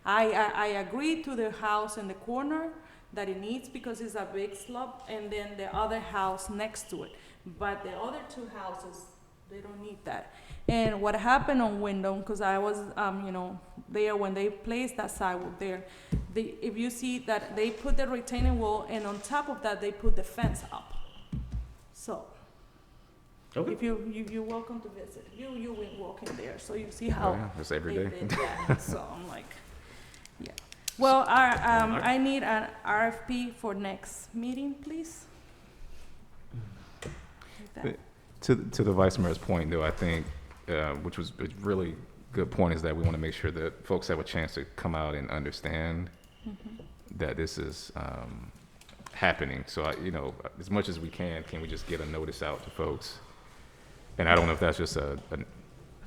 S3: I agree to the house in the corner that it needs because it's a big slope, and then the other house next to it. But the other two houses, they don't need that. And what happened on Wyndham, because I was, you know, there when they placed that sidewalk there, if you see that they put the retaining wall, and on top of that, they put the fence up. So,
S5: Okay.
S3: if you're welcome to visit. You went walking there, so you see
S4: Oh,
S3: how
S4: yeah, that's every
S3: they
S4: day.
S3: did that. So I'm like, yeah. Well, I need an RFP for next meeting, please. With that.
S4: To the vice mayor's point, though, I think, which was a really good point, is that we want to make sure that folks have a chance to come out and understand that this is happening. So, you know, as much as we can we just get a notice out to folks? And I don't know if that's just I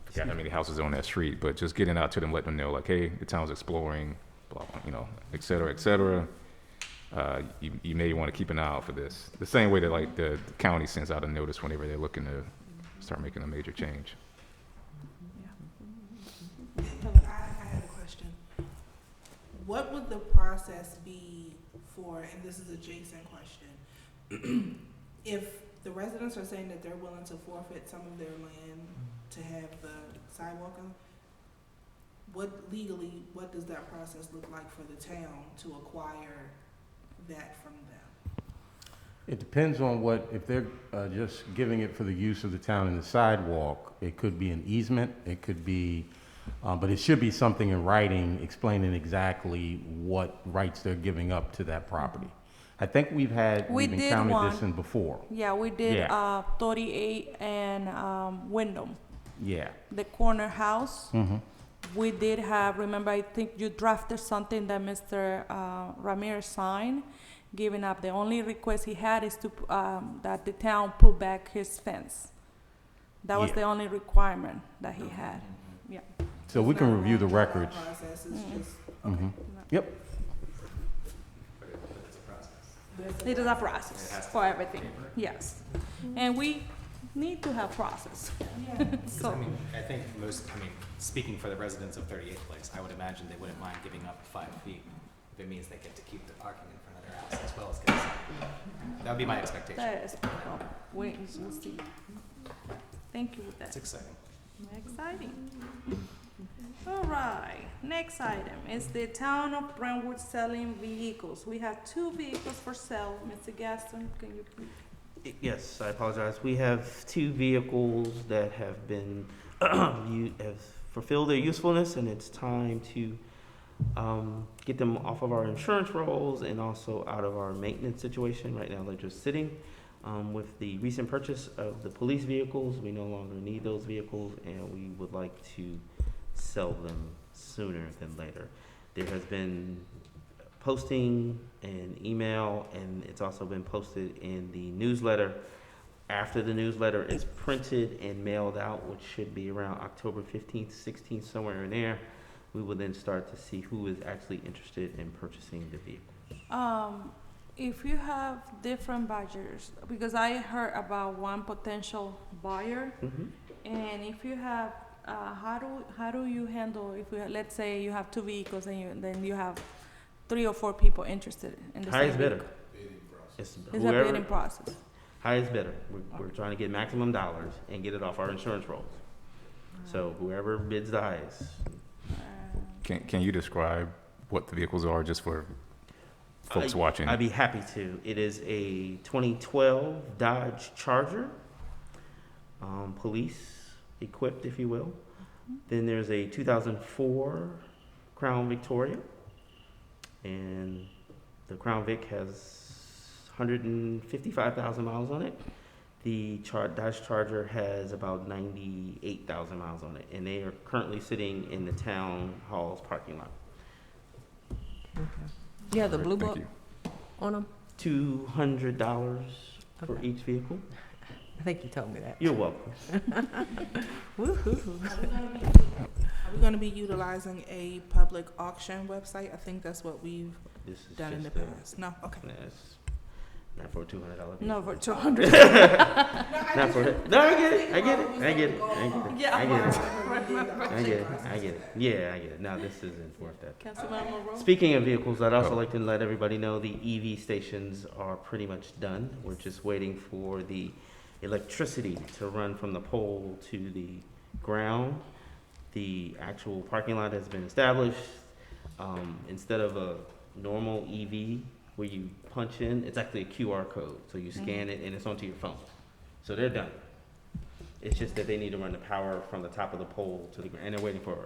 S4: forgot how many houses are on that street, but just getting out to them, letting them know, like, hey, the town's exploring, blah, blah, you know, et cetera, et cetera. You may want to keep an eye out for this. The same way that, like, the county sends out a notice whenever they're looking to start making a major change.
S2: I have a question. What would the process be for, and this is a Jason question, if the residents are saying that they're willing to forfeit some of their land to have the sidewalk on, what does that process look like for the town to acquire that from them?
S6: It depends on what, if they're just giving it for the use of the town and the sidewalk, it could be an easement, it could be, but it should be something in writing explaining exactly what rights they're giving up to that property. I think we've
S3: did
S6: encountered this
S3: one.
S6: in before.
S3: Yeah, we did
S6: Yeah.
S3: 38 and Wyndham,
S6: Yeah.
S3: the corner house.
S6: Mm-hmm.
S3: we did have, remember, I think you drafted something that Mr. Ramirez signed, giving up. The only request he had is to, that the town put back his fence. That was
S5: Yeah.
S3: the only requirement that he had. Yeah.
S6: So we can review the records.
S2: Process is just,
S6: Mhm. Yep.
S1: But it's a process.
S3: It is a
S1: It
S3: process
S1: has to
S3: for
S1: be
S3: everything,
S1: paper.
S3: yes. And we need to have process.
S1: Because, I mean, I think speaking for the residents of 38th Place, I would imagine they wouldn't mind giving up 5 feet if it means they get to keep the parking in front of their house as well as get a sidewalk. That would be my expectation.
S3: That is, wait, we'll see. Thank you with
S1: It's
S3: that.
S1: exciting.
S3: Exciting. All right, next item is the town of Brentwood selling vehicles. We have 2 vehicles for sale. Mr. Gaston, can you please?
S5: Yes, I apologize. We have 2 vehicles that have been, have fulfilled their usefulness, and it's time to get them off of our insurance rolls and also out of our maintenance situation. Right now, they're just sitting. With the recent purchase of the police vehicles, we no longer need those vehicles, and we would like to sell them sooner than later. There has been posting and email, and it's also been posted in the newsletter. After the newsletter is printed and mailed out, which should be around October 15th, 16th, somewhere in there, we will then start to see who is actually interested in purchasing the vehicle.
S3: If you have different budgets, because I heard about one potential buyer, and if you have, how do you handle if let's say you have 2 vehicles and then you have 3 or 4 people interested in the same
S5: Highest
S3: vehicle?
S5: bidder. It's
S3: It's a
S5: whoever,
S3: bidding process.
S5: highest bidder. We're trying to get maximum dollars and get it off our insurance rolls. So whoever bids the highest.
S4: Can you describe what the vehicles are just for folks watching?
S5: I'd be happy to. It is a 2012 Dodge Charger, police equipped, if you will. Then there's a 2004 Crown Victoria, and the Crown Vic has 155,000 miles on it. The Dodge Charger has about 98,000 miles on it, and they are currently sitting in the town hall's parking lot.
S7: You have the
S4: All
S7: blue
S4: right,
S7: book
S4: thank you.
S7: on them?
S5: $200 for
S7: Okay.
S5: each vehicle.
S7: I think you told me that.
S5: You're welcome.
S7: Woo-hoo.
S2: are we gonna be utilizing a public auction website? I think that's what we've
S5: This is
S2: done in the
S5: just
S2: past. No, okay.
S5: That's not for a $200 vehicle.
S3: No, for 200.
S5: Not for it. No, I get it. I get it. I get it. I get it.
S3: Yeah.
S5: I get it. I get it. I get it. Yeah, I get it. No, this isn't worth that.
S3: Councilman Monroe?
S5: Speaking of vehicles, I'd also like to let everybody know the EV stations are pretty much done. We're just waiting for the electricity to run from the pole to the ground. The actual parking lot has been established. Instead of a normal EV where you punch in, it's actually a QR code. So you scan it and it's onto your phone. So they're done. It's just that they need to run the power from the top of the pole to the ground. And they're waiting for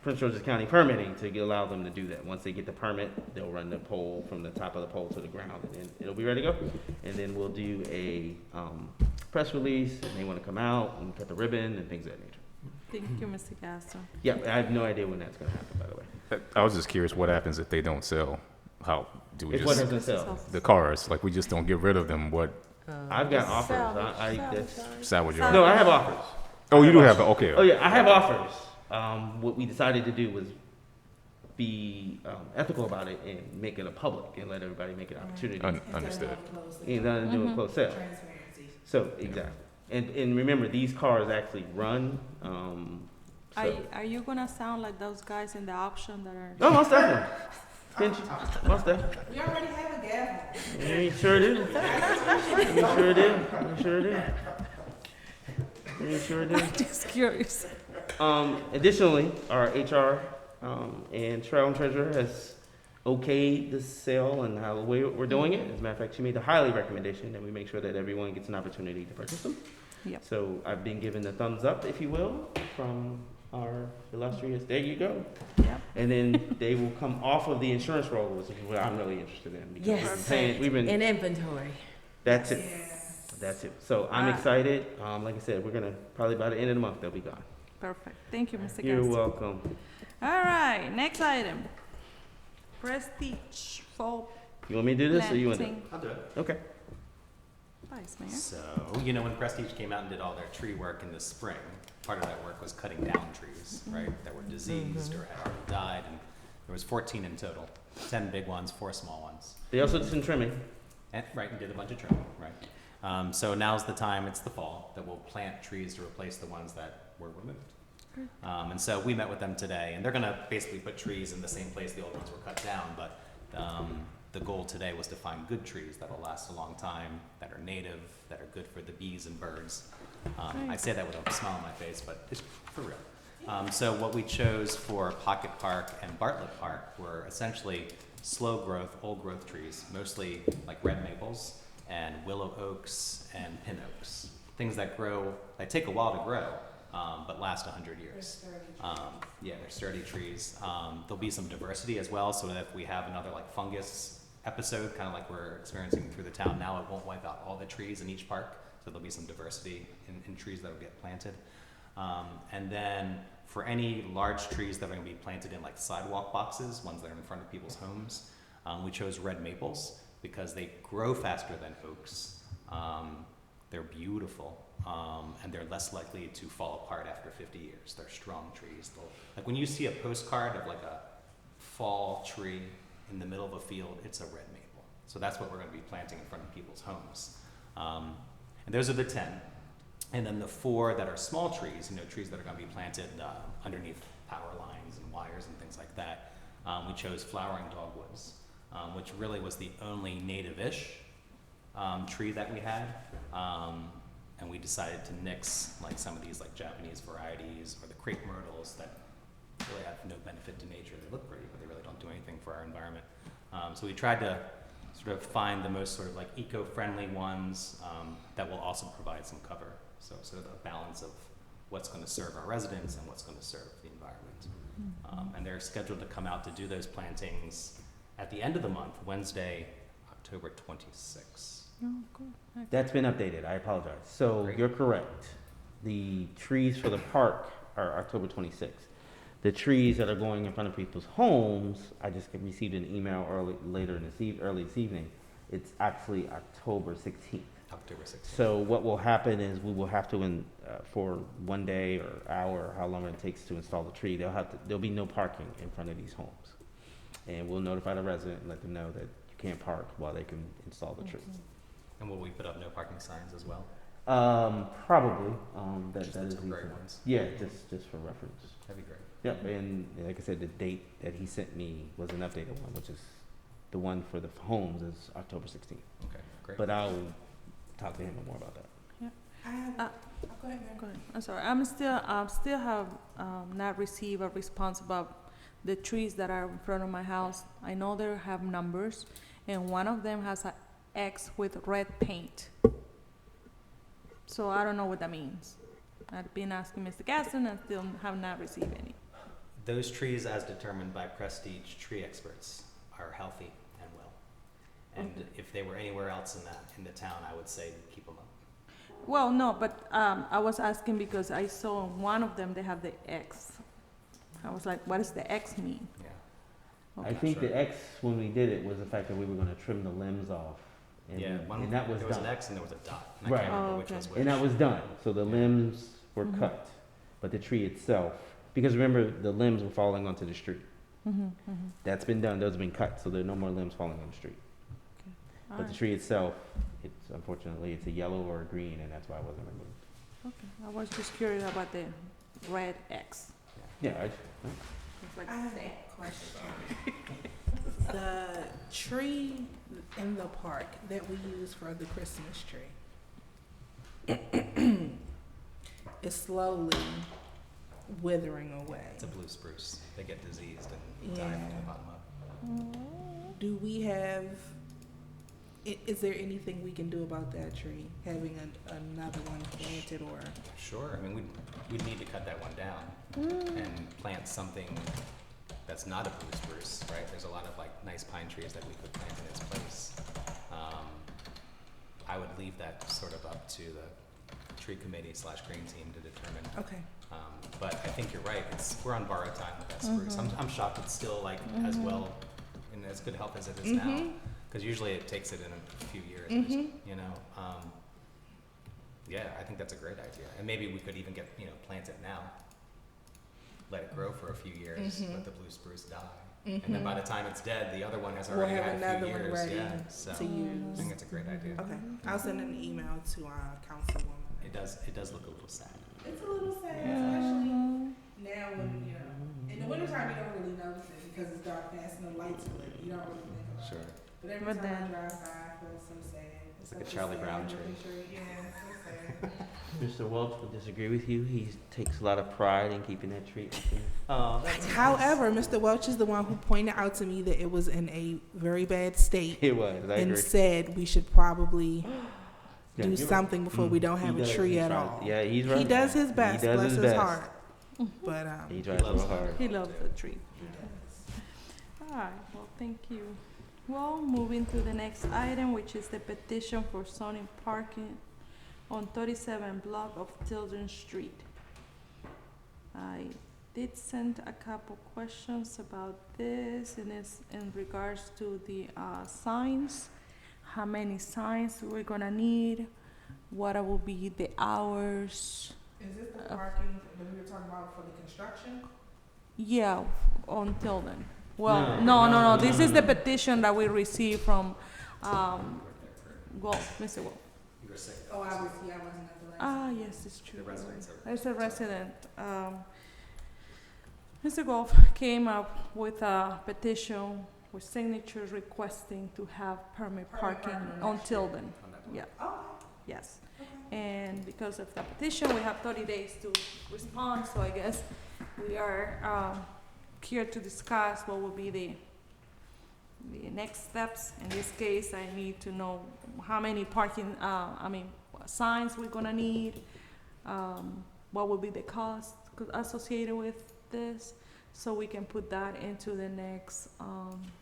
S5: Prince George's County permitting to allow them to do that. Once they get the permit, they'll run the pole from the top of the pole to the ground, and then it'll be ready to go. And then we'll do a press release, and they want to come out and cut the ribbon and things of that nature.
S3: Thank you, Mr. Gaston.
S5: Yeah, I have no idea when that's going to happen, by the way.
S4: I was just curious, what happens if they don't sell? How do we
S5: If what
S4: just,
S5: doesn't sell,
S4: the cars, like we just don't get rid of them? What
S5: I've got offers. That's,
S4: salvage
S5: no,
S4: yard?
S5: I have offers.
S4: Oh, you do have, okay.
S5: Oh yeah, I have offers. What we decided to do was be ethical about it and make it a public and let everybody make an opportunity.
S4: Understood.
S5: Ain't nothing to do with closed sale.
S2: Transparency.
S5: So, exactly. And remember, these cars actually run, so.
S3: Are you gonna sound like those guys in the auction that are?
S5: No, most definitely. Most definitely.
S2: We already have a gavel.
S5: Yeah, you sure do. You sure do. You sure do. You sure do.
S3: Just curious.
S5: Additionally, our HR and Trail and Treasurer has okayed the sale and how the way we're doing it. As a matter of fact, she made the highly recommendation that we make sure that everyone gets an opportunity to purchase them.
S3: Yep.
S5: So I've been given the thumbs up, if you will, from our illustrious, there you go.
S3: Yep.
S5: And then they will come off of the insurance roll, which is what I'm really interested in. Because
S7: Yes.
S5: we've been,
S7: In inventory.
S5: that's it.
S2: Yes.
S5: That's it. So I'm excited. Like I said, we're gonna, probably by the end of the month, they'll be gone.
S3: Perfect. Thank you, Mr.
S5: You're
S3: Gaston.
S5: welcome.
S3: All right, next item. Prestige Fall
S5: You want me to do this or you want to?
S3: Planting.
S1: I'll do it.
S5: Okay.
S3: Vice Mayor.
S1: So, when Prestige came out and did all their tree work in the spring, part of that work was cutting down trees, right, that were diseased or had already died, and there was 14 in total, 10 big ones, 4 small ones.
S5: They also did some trimming.
S1: And, right, and did a bunch of trimming, right. So now's the time, it's the fall, that we'll plant trees to replace the ones that were removed. And so we met with them today, and they're gonna basically put trees in the same place the old ones were cut down, but the goal today was to find good trees that'll last a long time, that are native, that are good for the bees and birds. I say that with a smile on my face, but it's for real. So what we chose for Pocket Park and Bartlett Park were essentially slow growth, old growth trees, mostly like red maples and willow oaks and pin oaks. Things that grow, they take a while to grow, but last 100 years. Yeah, they're sturdy trees. There'll be some diversity as well, so that if we have another like fungus episode, kind of like we're experiencing through the town now, it won't wipe out all the trees in each park. So there'll be some diversity in trees that will get planted. And then for any large trees that are going to be planted in like sidewalk boxes, ones that are in front of people's homes, we chose red maples because they grow faster than oaks. They're beautiful, and they're less likely to fall apart after 50 years. They're strong trees. Like when you see a postcard of like a fall tree in the middle of a field, it's a red maple. So that's what we're going to be planting in front of people's homes. And those are the 10. And then the 4 that are small trees, trees that are going to be planted underneath power lines and wires and things like that, we chose flowering dogwoods, which really was the only native-ish tree that we had. And we decided to nix like some of these like Japanese varieties or the crepe myrtles that really have no benefit to nature. They look pretty, but they really don't do anything for our environment. So we tried to sort of find the most sort of like eco-friendly ones that will also provide some cover. So sort of a balance of what's going to serve our residents and what's going to serve the environment. And they're scheduled to come out to do those plantings at the end of the month, Wednesday, October 26th.
S3: Oh, cool.
S5: That's been updated. I apologize. So
S1: Great.
S5: you're correct. The trees for the park are October 26th. The trees that are going in front of people's homes, I just received an email early this evening. It's actually October 16th.
S1: October 16th.
S5: So what will happen is we will have to, for 1 day or hour, or how long it takes to install the tree, there'll be no parking in front of these homes. And we'll notify the resident and let them know that you can't park while they can install the tree.
S1: And will we put up no parking signs as well?
S5: Probably,
S1: Just
S5: that
S1: the
S5: is
S1: temporary
S5: easy.
S1: ones?
S5: Yeah, just for reference.
S1: That'd be great.
S5: Yep, and like I said, the date that he sent me was an updated one, which is the one for the homes is October 16th.
S1: Okay, great.
S5: But I'll talk to him more about that.
S2: I have,
S3: Uh,
S2: go ahead, Mary.
S3: Go ahead. I'm sorry. Still have not received a response about the trees that are in front of my house. I know they have numbers, and one of them has an X with red paint. So I don't know what that means. I've been asking Mr. Gaston and still have not received any.
S1: Those trees, as determined by Prestige tree experts, are healthy and well. And if they were anywhere else in the town, I would say keep them up.
S3: Well, no, but I was asking because I saw one of them, they have the X. I was like, what does the X mean?
S1: Yeah.
S5: I think the X, when we did it, was the fact that we were gonna trim the limbs off. And,
S1: Yeah,
S5: and that was
S1: there was
S5: done.
S1: an X and there was a dot. And I
S5: Right.
S1: can't remember
S3: Oh,
S1: which
S3: okay.
S1: was which.
S5: And that was done, so the
S1: Yeah.
S5: limbs were
S3: Mhm.
S5: cut, but the tree itself, because remember, the limbs were falling onto the street.
S3: Mm-hmm, mm-hmm.
S5: That's been done, those have been cut, so there are no more limbs falling on the street. But the tree itself, unfortunately, it's a yellow or a green, and that's why it wasn't removed.
S3: Okay, I was just curious about the red X.
S5: Yeah,
S3: It's like,
S2: I have a question. The tree in the park that we use for the Christmas tree is slowly withering away.
S1: It's a blue spruce. They get diseased and die
S2: Yeah.
S1: from the bottom up.
S2: Do we have, is there anything we can do about that tree, having another one planted or?
S1: Sure. I mean, we'd need to cut that one down and plant something that's not a blue spruce, right? There's a lot of like nice pine trees that we could plant in its place. I would leave that sort of up to the tree committee / green team to determine
S2: Okay,
S1: But I think you're right, we're on borrowed time with that spruce. I'm shocked it's still like as well, in as good health as it is now. Because usually it takes it in a few years, you know. Yeah, I think that's a great idea. And maybe we could even get, plant it now. Let it grow for a few years, let the blue spruce die. And then by the time it's dead, the other one has
S2: We'll
S1: already
S2: have
S1: had a
S2: another
S1: few
S2: one
S1: years.
S2: ready
S1: Yeah, so
S2: to
S1: I
S2: use.
S1: think that's a great idea.
S2: Okay, I'll send an email to Councilwoman.
S1: It does look a little sad.
S2: It's a little sad, especially now when, in the wintertime you don't really notice it because it's dark, there's no lights to it. You don't really think about
S1: Sure.
S2: it. But every
S3: But
S2: time I
S3: then-
S2: drive by, I feel so sad.
S1: It's like a
S2: such
S1: Charlie
S2: sad
S1: Brown
S2: looking
S1: tree.
S2: Yeah, so sad.
S5: Mr. Welch would disagree with you. He takes a lot of pride in keeping that tree open. Oh, that's nice.
S2: However, Mr. Welch is the one who pointed out to me that it was in a very bad state
S5: It was, I
S2: and
S5: agree.
S2: said we should probably
S5: Yeah,
S2: do
S5: you're right.
S2: something before we don't
S5: He
S2: have a
S5: does,
S2: tree
S5: he
S2: at
S5: tries.
S2: all.
S5: Yeah, he's right.
S2: He does his best,
S5: He does
S2: bless
S5: his
S2: his
S5: best.
S2: heart. But
S5: He tries
S1: loves
S5: so
S1: that.
S5: hard.
S3: He loves the tree.
S2: he does.
S3: All right, well, thank you. Well, moving to the next item, which is the petition for zoning parking on 37 block of Tilden Street. I did send a couple questions about this, and it's in regards to the signs. How many signs we're gonna need? What will be the hours?
S2: Is this the parking that we were talking about for the construction?
S3: Yeah, on Tilden. Well,
S5: No,
S3: no.
S5: no,
S3: This
S5: no,
S3: is
S5: no.
S3: the petition that we received from, Wolf, Mr. Wolf.
S1: You were sick.
S2: Oh, I wasn't at the last.
S3: Ah, yes, it's true.
S1: The residents are.
S3: There's a resident. Mr. Golf came up with a petition with signatures requesting to have permit parking on Tilden.
S1: On that
S3: Yeah,
S2: Oh,
S3: yes. And because of the petition, we have 30 days to respond, so I guess we are here to discuss what will be the next steps. In this case, I need to know how many parking, signs we're gonna need, what will be the cost associated with this, so we can put that into the next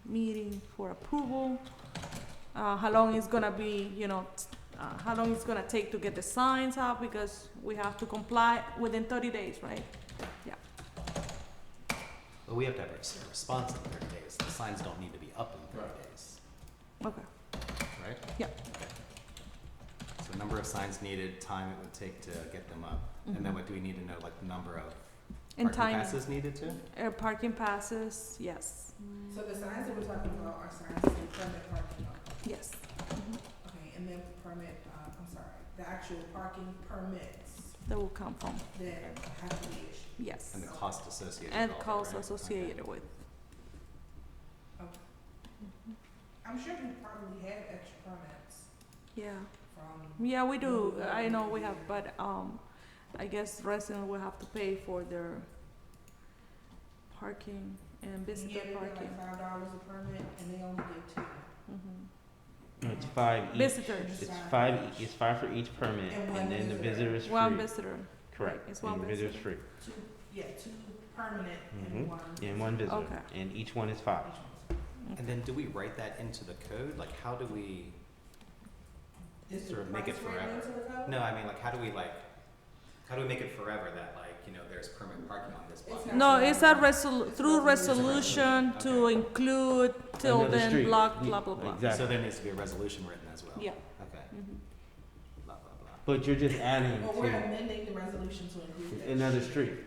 S3: meeting for approval. How long it's gonna be, how long it's gonna take to get the signs up, because we have to comply within 30 days, right? Yeah.
S1: Well, we have to have a response in 30 days. The signs don't need to be up in 30 days,
S3: Okay.
S1: right?
S3: Yeah.
S1: Okay. So number of signs needed, time it would take to get them up, and then what do we need to know, like the number of
S3: And
S1: parking
S3: time,
S1: passes needed too?
S3: parking passes, yes,
S2: so the signs that we're talking about are signs that say permit parking.
S3: yes.
S2: Okay, and then the actual parking permits
S3: That will come from,
S2: that have to be issued.
S3: yes.
S1: And the cost associated
S3: And
S1: with all that,
S3: costs
S1: right?
S3: associated with,
S2: I'm sure we probably have extra permits
S3: yeah.
S2: from.
S3: Yeah, we do, I know we have, but, I guess residents will have to pay for their parking and visitor
S2: Yeah, they get
S3: parking.
S2: like $5 a permit, and they only get 2.
S3: Mhm.
S5: No, it's 5 each.
S3: Visitors,
S5: It's 5. It's 5 for each permit,
S2: And one
S5: and then the
S2: visitor.
S5: visitor is free.
S3: one visitor,
S5: Correct.
S3: It's one
S5: and the visitor's
S3: visitor.
S5: free.
S2: 2 permanent
S5: Mhm.
S2: and 1.
S5: And one visitor.
S3: Okay.
S5: And each one is 5.
S1: And then do we write that into the code? Like, how do we,
S2: Is the
S1: sort of make it
S2: price written
S1: forever.
S2: into the code?
S1: no, I mean, like, how do we make it forever that, like, there's permanent parking on this block?
S2: It's
S3: no,
S2: not
S3: it's a through resolution to
S1: Okay.
S3: include
S5: Another
S3: Tilden,
S5: street.
S3: block, blah, blah, blah.
S5: Exactly.
S1: So there needs to be a resolution written as well?
S3: Yeah.
S1: Okay,
S3: Mhm.
S1: blah, blah, blah.
S5: But you're just adding
S2: Well, we're
S5: to
S2: amending the resolution to include that.
S5: another street.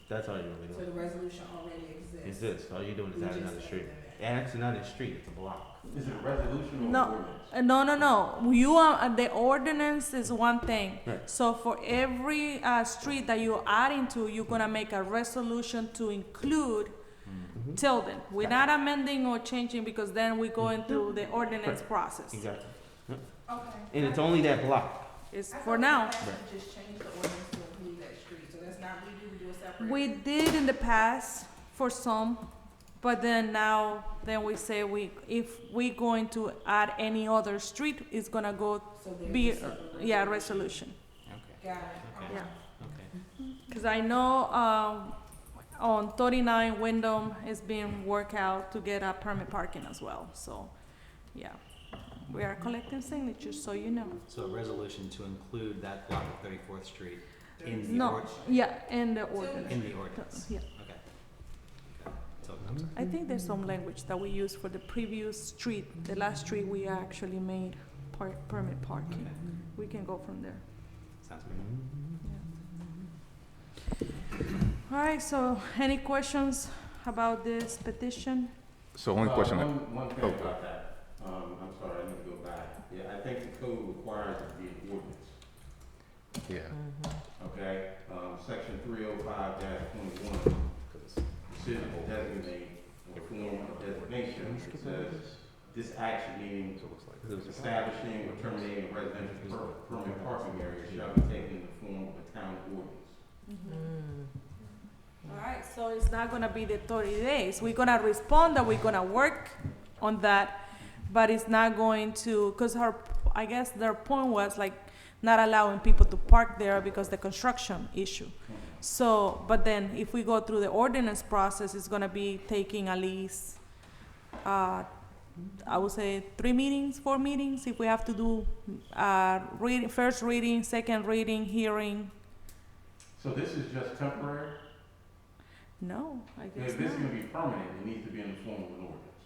S5: That's all you're really
S2: So
S5: doing.
S2: the resolution already exists.
S5: Exists. All you're doing is
S2: We
S5: add
S2: just
S5: another street.
S2: amended that.
S5: And it's another street. It's a block.
S6: Is it a resolution or
S3: No.
S6: ordinance?
S3: No. You are, the ordinance is one thing.
S5: Right.
S3: So for every street that you're adding to, you're gonna make a resolution to include
S5: Mhm.
S3: Tilden. We're not amending or changing, because then we go into the ordinance process.
S5: Exactly.
S2: Okay.
S5: And it's only that block.
S3: It's
S2: I
S3: for
S2: thought
S3: now.
S2: we had to just change the ordinance to include that street, so that's not, we do a separate.
S3: We did in the past for some, but then now, then we say if we going to add any other street, it's gonna go
S2: So there's
S3: be,
S2: a separate
S3: yeah, resolution.
S1: Okay,
S2: Got it.
S1: Okay.
S3: Yeah.
S1: okay.
S3: Because I know on 39 Wyndham is being worked out to get a permit parking as well. So, yeah, we are collecting signatures, so you know.
S1: So a resolution to include that block of 34th Street In the
S3: No, yeah, in the ordinance.
S1: In the ordinance?
S3: Yeah.
S1: Okay. Okay. So, I'm sorry.
S3: I think there's some language that we use for the previous street, the last street we actually made permit parking. We can go from there.
S1: Sounds good.
S3: All right, so any questions about this petition?
S4: So only question,
S6: One thing
S4: oh.
S6: about that, I'm sorry, I need to go back. Yeah, I think the code requires it to be an ordinance,
S4: yeah,
S6: okay? Section 305-21, decision to designate a form of designation, it says, this action meaning establishing or terminating a residential permanent parking area shall be taken in the form of a town ordinance.
S3: All right, so it's not gonna be the 30 days. We're gonna respond that we're gonna work on that, but it's not going to, because I guess their point was like not allowing people to park there because the construction issue. So, but then if we go through the ordinance process, it's gonna be taking at least, I would say 3 meetings, 4 meetings, if we have to do, first reading, second reading, hearing.
S6: So this is just temporary?
S3: No, I guess
S6: If this is
S3: not.
S6: gonna be permanent, it needs to be in the form of an ordinance.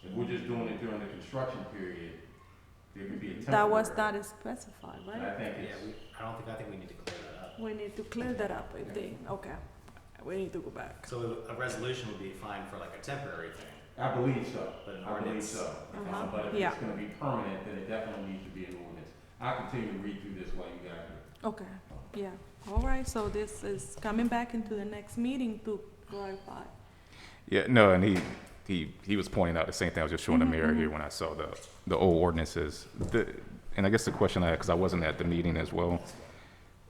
S6: If we're just doing it during the construction period, there could be a temporary.
S3: That was not specified,
S6: And
S3: right?
S6: I think
S1: Yeah,
S6: it's,
S1: I think we need to clear that up.
S3: We need to clear that up, I think, okay. We need to go back.
S1: So a resolution would be fine for like a temporary thing,
S6: I believe so.
S1: but an
S6: I believe
S1: ordinance.
S6: so.
S3: Uh-huh.
S6: But if
S3: Yeah.
S6: it's gonna be permanent, then it definitely needs to be an ordinance. I'll continue to read through this while you guys are.
S3: Okay, yeah, all right, so this is coming back into the next meeting to clarify.
S4: yeah, no, and he was pointing out the same thing. I was just showing the mayor here when I saw the old ordinances. And I guess the question I had, because I wasn't at the meeting as well,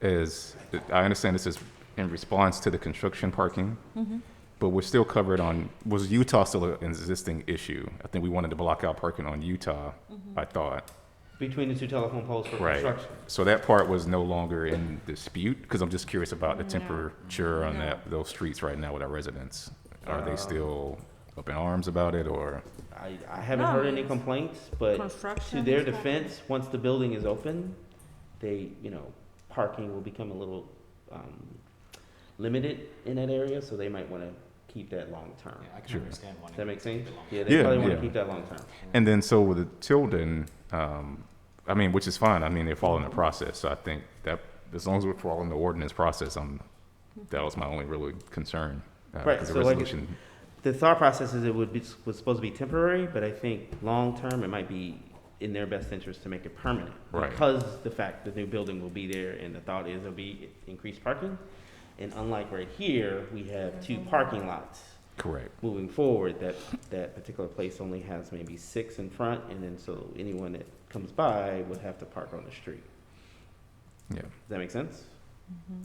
S4: is that I understand this is in response to the construction parking, but we're still covered on, was Utah still an existing issue? I think we wanted to block out parking on Utah, I thought.
S5: Between the two telephone poles for
S4: Right.
S5: construction.
S4: So that part was no longer in dispute, because I'm just curious about the temperature on those streets right now with our residents. Are they still up in arms about it, or?
S5: I haven't
S3: No,
S5: heard any
S3: it's
S5: complaints, but to
S3: Construction.
S5: their
S3: is back.
S5: defense, once the building is open, they, parking will become a little, limited in that area, so they might wanna keep that long term.
S1: Yeah, I can
S4: Sure.
S1: understand wanting.
S5: Does that make
S1: to keep
S5: sense?
S1: it long.
S5: Yeah, they
S4: Yeah,
S5: probably wanna
S4: yeah.
S5: keep that long term.
S4: And then, so with the Tilden, I mean, which is fine, I mean, they're following the process, so I think that, as long as we're following the ordinance process, that was my only really concern.
S5: Right,
S4: Because the
S5: so like-
S4: resolution,
S5: The thought process is it was supposed to be temporary, but I think long-term, it might be in their best interest to make it permanent.
S4: Right.
S5: Because the fact the new building will be there, and the thought is there'll be increased parking. And unlike right here, we have 2 parking lots.
S4: correct,
S5: Moving forward, that particular place only has maybe 6 in front, and then so anyone that comes by would have to park on the street.
S4: yeah,
S5: Does that make sense?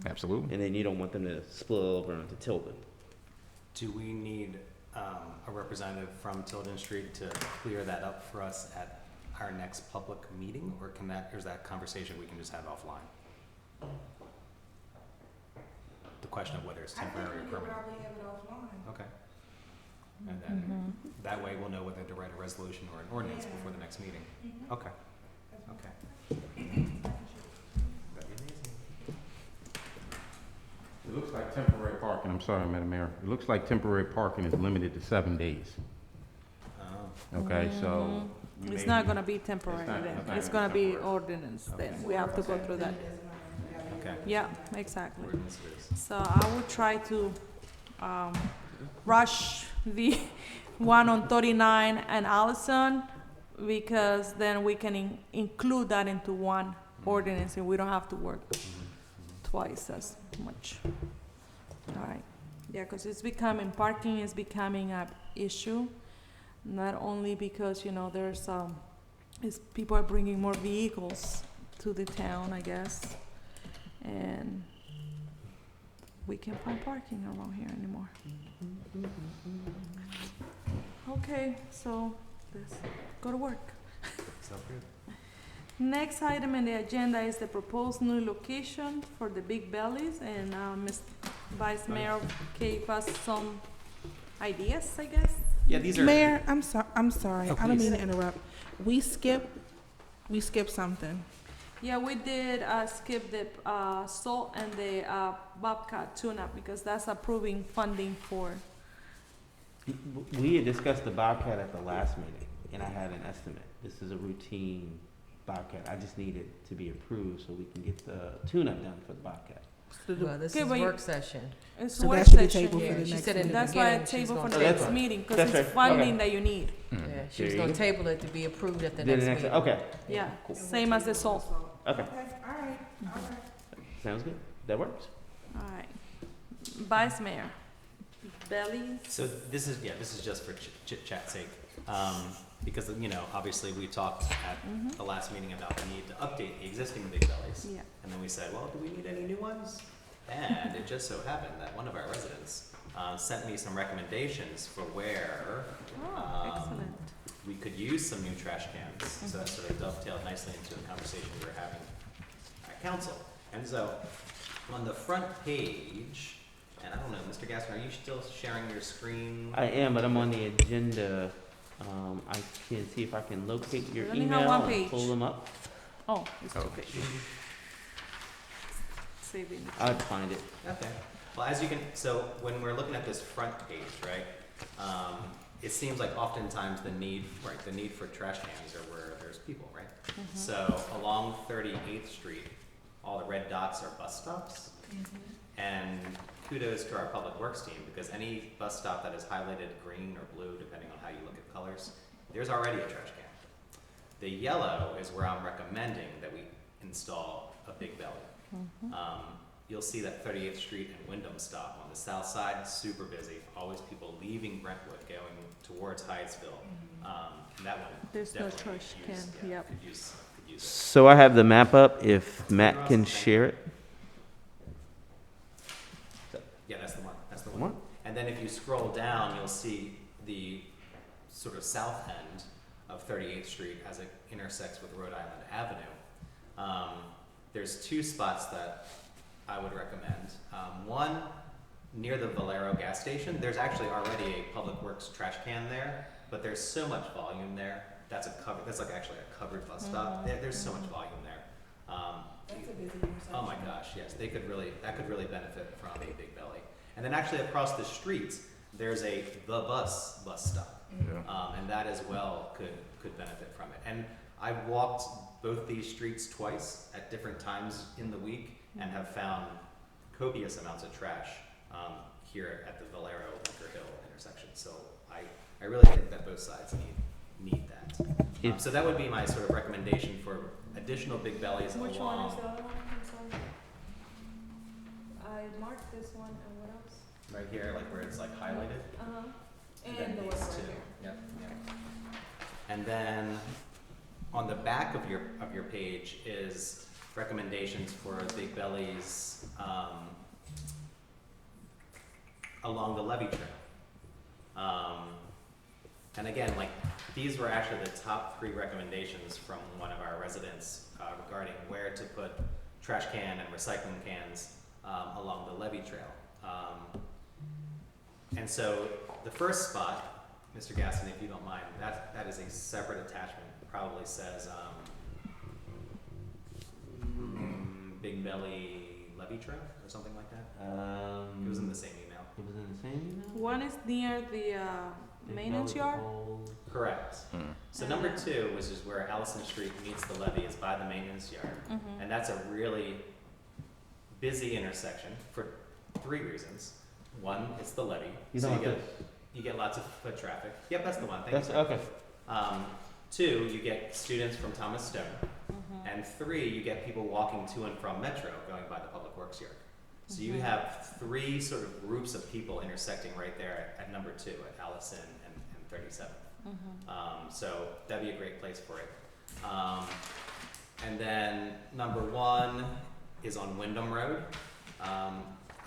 S4: absolutely.
S5: And then you don't want them to spill over into Tilden.
S1: Do we need a representative from Tilden Street to clear that up for us at our next public meeting, or or is that conversation we can just have offline? The question of whether it's temporary or permanent.
S2: probably have it offline.
S1: Okay. And then that way we'll know whether to write a resolution or an ordinance before the next meeting. Okay. Okay. That'd be amazing.
S6: It looks like temporary parking, I'm sorry, Madam Mayor. It looks like temporary parking is limited to 7 days,
S1: Oh.
S6: okay, so. we
S3: It's
S6: may
S3: not
S6: be-
S3: gonna be temporary
S6: It's not-
S3: then,
S6: it's not
S3: it's
S6: gonna
S3: gonna
S6: be
S3: be
S6: temporary.
S3: ordinance then, we have to go through that.
S1: Okay.
S3: Yeah, exactly.
S1: Ordinance it is.
S3: So I will try to rush the one on 39 and Allison, because then we can include that into one ordinance and we don't have to work twice as much. All right, yeah, because parking is becoming an issue, not only because, there's, people are bringing more vehicles to the town, I guess, and we can't find parking around here anymore. Okay, so let's go to work.
S1: Sounds good.
S3: Next item in the agenda is the proposed new location for the Big Bellies, and Ms. Vice Mayor gave us some ideas, I guess.
S1: Yeah, these are.
S2: Mayor, I'm sorry,
S1: Oh,
S2: I don't mean
S1: please.
S2: to interrupt. We skipped something.
S3: Yeah, we did skip the salt and the Bobcat tune-up because that's approving funding for.
S5: We had discussed the Bobcat at the last meeting, and I had an estimate. This is a routine Bobcat. I just need it to be approved so we can get the tune-up done for the Bobcat.
S7: Well, this
S3: Okay,
S7: is
S3: but you-
S7: work session.
S3: It's
S2: So
S3: work
S2: that should be
S3: session.
S2: tabled for
S7: Yeah,
S2: the
S7: she
S2: next
S7: said in the
S2: meeting.
S3: That's why I
S7: beginning she was
S3: table for
S7: gonna
S3: the
S5: Oh,
S3: next
S5: that's-
S3: meeting because
S5: that's
S3: it's
S5: right.
S3: funding
S5: Okay.
S3: that you need.
S7: Yeah, she was
S5: There you
S7: gonna
S5: go.
S7: table it to be approved at the
S5: Then
S7: next meeting.
S5: okay,
S3: Yeah,
S5: cool.
S3: same as the salt.
S5: Okay,
S2: Okay, all right, all right.
S5: sounds good. That works.
S3: All right. Vice Mayor, Belly.
S1: So this is just for chit chat sake. Because, you know, obviously we talked at the last meeting about the need to update the existing big bellies.
S3: Yeah.
S1: And then we said, well, do we need any new ones? And it just so happened that one of our residents sent me some recommendations for where
S3: Oh, excellent.
S1: we could use some new trash cans. So that sort of dovetailed nicely into the conversation we were having at council. And so on the front page, and I don't know, Mr. Gaston, are you still sharing your screen?
S5: I am, but I'm on the agenda. I can see if I can locate your
S3: We only have
S5: email
S3: one
S5: and
S3: page.
S5: pull them up.
S3: Oh, it's two
S4: Oh.
S3: pages. Saving.
S5: I'd find it.
S1: Okay. Well, as you can, so when we're looking at this front page, right, it seems like oftentimes the need for trash cans are where there's people, right? So along 38th Street, all the red dots are bus stops. And kudos to our public works team, because any bus stop that is highlighted green or blue, depending on how you look at colors, there's already a trash can. The yellow is where I'm recommending that we install a big belly. You'll see that 38th Street and Wyndham stop on the south side, super busy, always people leaving Brentwood, going towards Hyattsville. That one
S3: There's no
S1: definitely
S3: trash
S1: could use-
S3: can,
S1: yeah,
S3: yep.
S1: could use it.
S5: So I have the map up if Matt can share it.
S1: Yeah, that's the one, that's the one.
S5: One?
S1: And then if you scroll down, you'll see the sort of south end of 38th Street as it intersects with Rhode Island Avenue. There's two spots that I would recommend. One, near the Valero gas station, there's actually already a Public Works trash can there, but there's so much volume there. That's like actually a covered bus stop. There's so much volume there.
S2: That's a busy intersection.
S1: Oh my gosh, yes, that could really benefit from a big belly. And then actually across the street, there's the bus stop.
S4: Yeah.
S1: And that as well could benefit from it. And I've walked both these streets twice at different times in the week and have found copious amounts of trash here at the Valero Bunker Hill intersection. So I really think that both sides need that. So that would be my sort of recommendation for additional big bellies
S3: Which
S1: along.
S3: one is the other one? I'm sorry. I marked this one and what else?
S1: Right here, like where it's like highlighted.
S3: Uh-huh.
S1: And
S3: And the
S1: then
S3: one
S1: these
S3: right
S1: two.
S3: here.
S1: Yep, yep. And then on the back of your page is recommendations for big bellies along the levee trail. And again, like these were actually the top 3 recommendations from one of our residents regarding where to put trash can and recycling cans along the levee trail. And so the first spot, Mr. Gaston, if you don't mind, that is a separate attachment. Probably says Big Belly Levee Trail or something like that. It was in the same email.
S5: It was in the same email?
S3: One is near the maintenance yard.
S1: Correct. So number 2, which is where Allison Street meets the levee, is by the maintenance yard. And that's a really busy intersection for 3 reasons. One, it's the levee.
S5: You
S1: So
S5: don't
S1: you
S5: have
S1: get, you get lots of foot traffic. Yep, that's the one. Thank
S5: That's
S1: you.
S5: okay.
S1: 2, you get students from Thomas Stone. And 3, you get people walking to and from Metro going by the Public Works yard. So you have 3 sort of groups of people intersecting right there at number 2, at Allison and 37th. So that'd be a great place for it. And then number 1 is on Wyndham Road.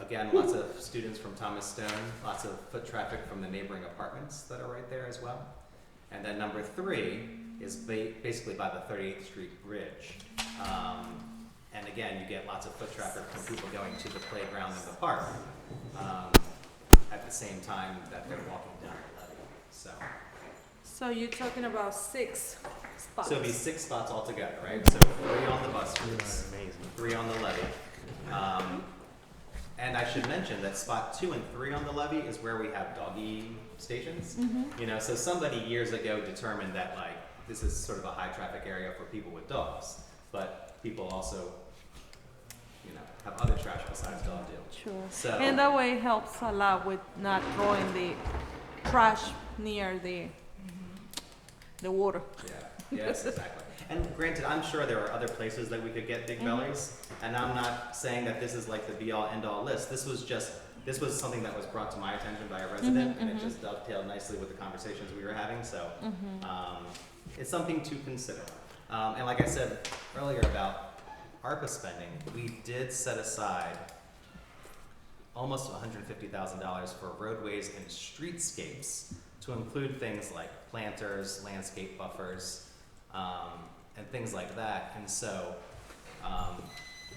S1: Again, lots of students from Thomas Stone, lots of foot traffic from the neighboring apartments that are right there as well. And then number 3 is basically by the 38th Street Bridge. And again, you get lots of foot traffic from people going to the playground in the park at the same time that they're walking down the levee. So
S3: So you're talking about 6 spots.
S1: So it'd be 6 spots altogether, right? So 3 on the bus routes,
S5: Amazing.
S1: 3 on the levee. And I should mention that spot 2 and 3 on the levee is where we have doggy stations. You know, so somebody years ago determined that like this is sort of a high traffic area for people with dogs, but people also, you know, have other trash besides dog do.
S3: Sure.
S1: So
S3: And that way it helps a lot with not throwing the trash near the water.
S1: yeah, yes, exactly. And granted, I'm sure there are other places that we could get big bellies, and I'm not saying that this is like the be-all, end-all list. This was something that was brought to my attention by a resident, and it just dovetailed nicely with the conversations we were having, so it's something to consider. And like I said earlier about ARPA spending, we did set aside almost $150,000 for roadways and streetscapes to include things like planters, landscape buffers, and things like that. And so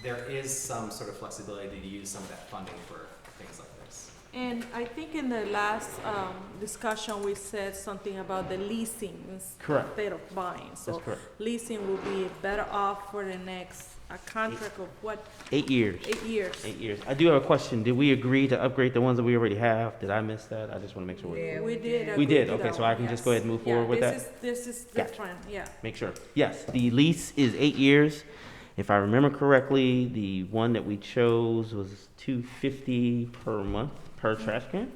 S1: there is some sort of flexibility to use some of that funding for things like this.
S3: And I think in the last discussion, we said something about the leasing
S5: Correct.
S3: instead of buying.
S5: That's
S3: So
S5: correct.
S3: leasing will be better off for the next, a contract of what,
S5: 8 years.
S3: 8 years?
S5: 8 years. I do have a question. Did we agree to upgrade the ones that we already have? Did I miss that? I just want to make sure.
S7: Yeah.
S3: We did.
S5: We did,
S3: agree to
S5: okay,
S3: that
S5: so I
S3: one,
S5: can just
S3: yes.
S5: go ahead and move forward with
S3: Yeah,
S5: that?
S3: this is the
S5: Gotcha.
S3: trend, yeah.
S5: Make sure. Yes, the lease is 8 years. If I remember correctly, the one that we chose was $250 per month per trash can.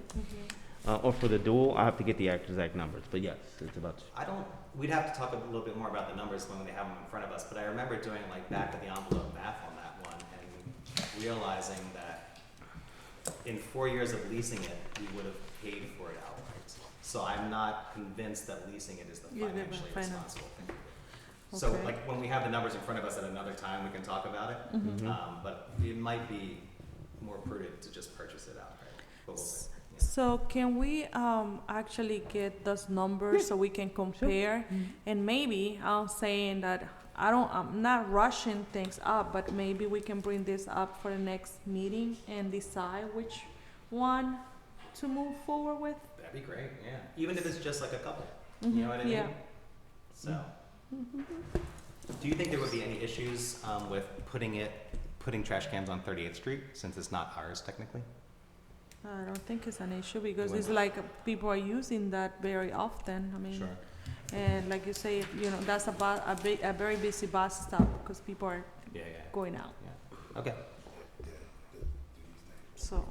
S5: Or for the dual, I have to get the exact numbers, but yes, it's about.
S1: We'd have to talk a little bit more about the numbers when they have them in front of us, but I remember doing like back of the envelope math on that one and realizing that in 4 years of leasing it, we would have paid for it outright. So I'm not convinced that leasing it is the
S3: Yeah, the
S1: financially
S3: finance.
S1: responsible thing to do. So
S3: Okay.
S1: like when we have the numbers in front of us at another time, we can talk about it. But it might be more prudent to just purchase it outright. But we'll see. Yeah.
S3: So can we actually get those numbers so we can compare? And maybe I'm saying that I'm not rushing things up, but maybe we can bring this up for the next meeting and decide which one to move forward with.
S1: That'd be great, yeah. Even if it's just like a couple, you know what I mean?
S3: Yeah.
S1: So, do you think there would be any issues with putting trash cans on 38th Street since it's not ours technically?
S3: I don't think it's an issue because
S1: Why
S3: it's
S1: not?
S3: like people are using that very often. I mean, and like you say, you know, that's a very busy bus stop because people are
S1: Yeah,
S3: going out.
S1: yeah. Okay.
S3: So,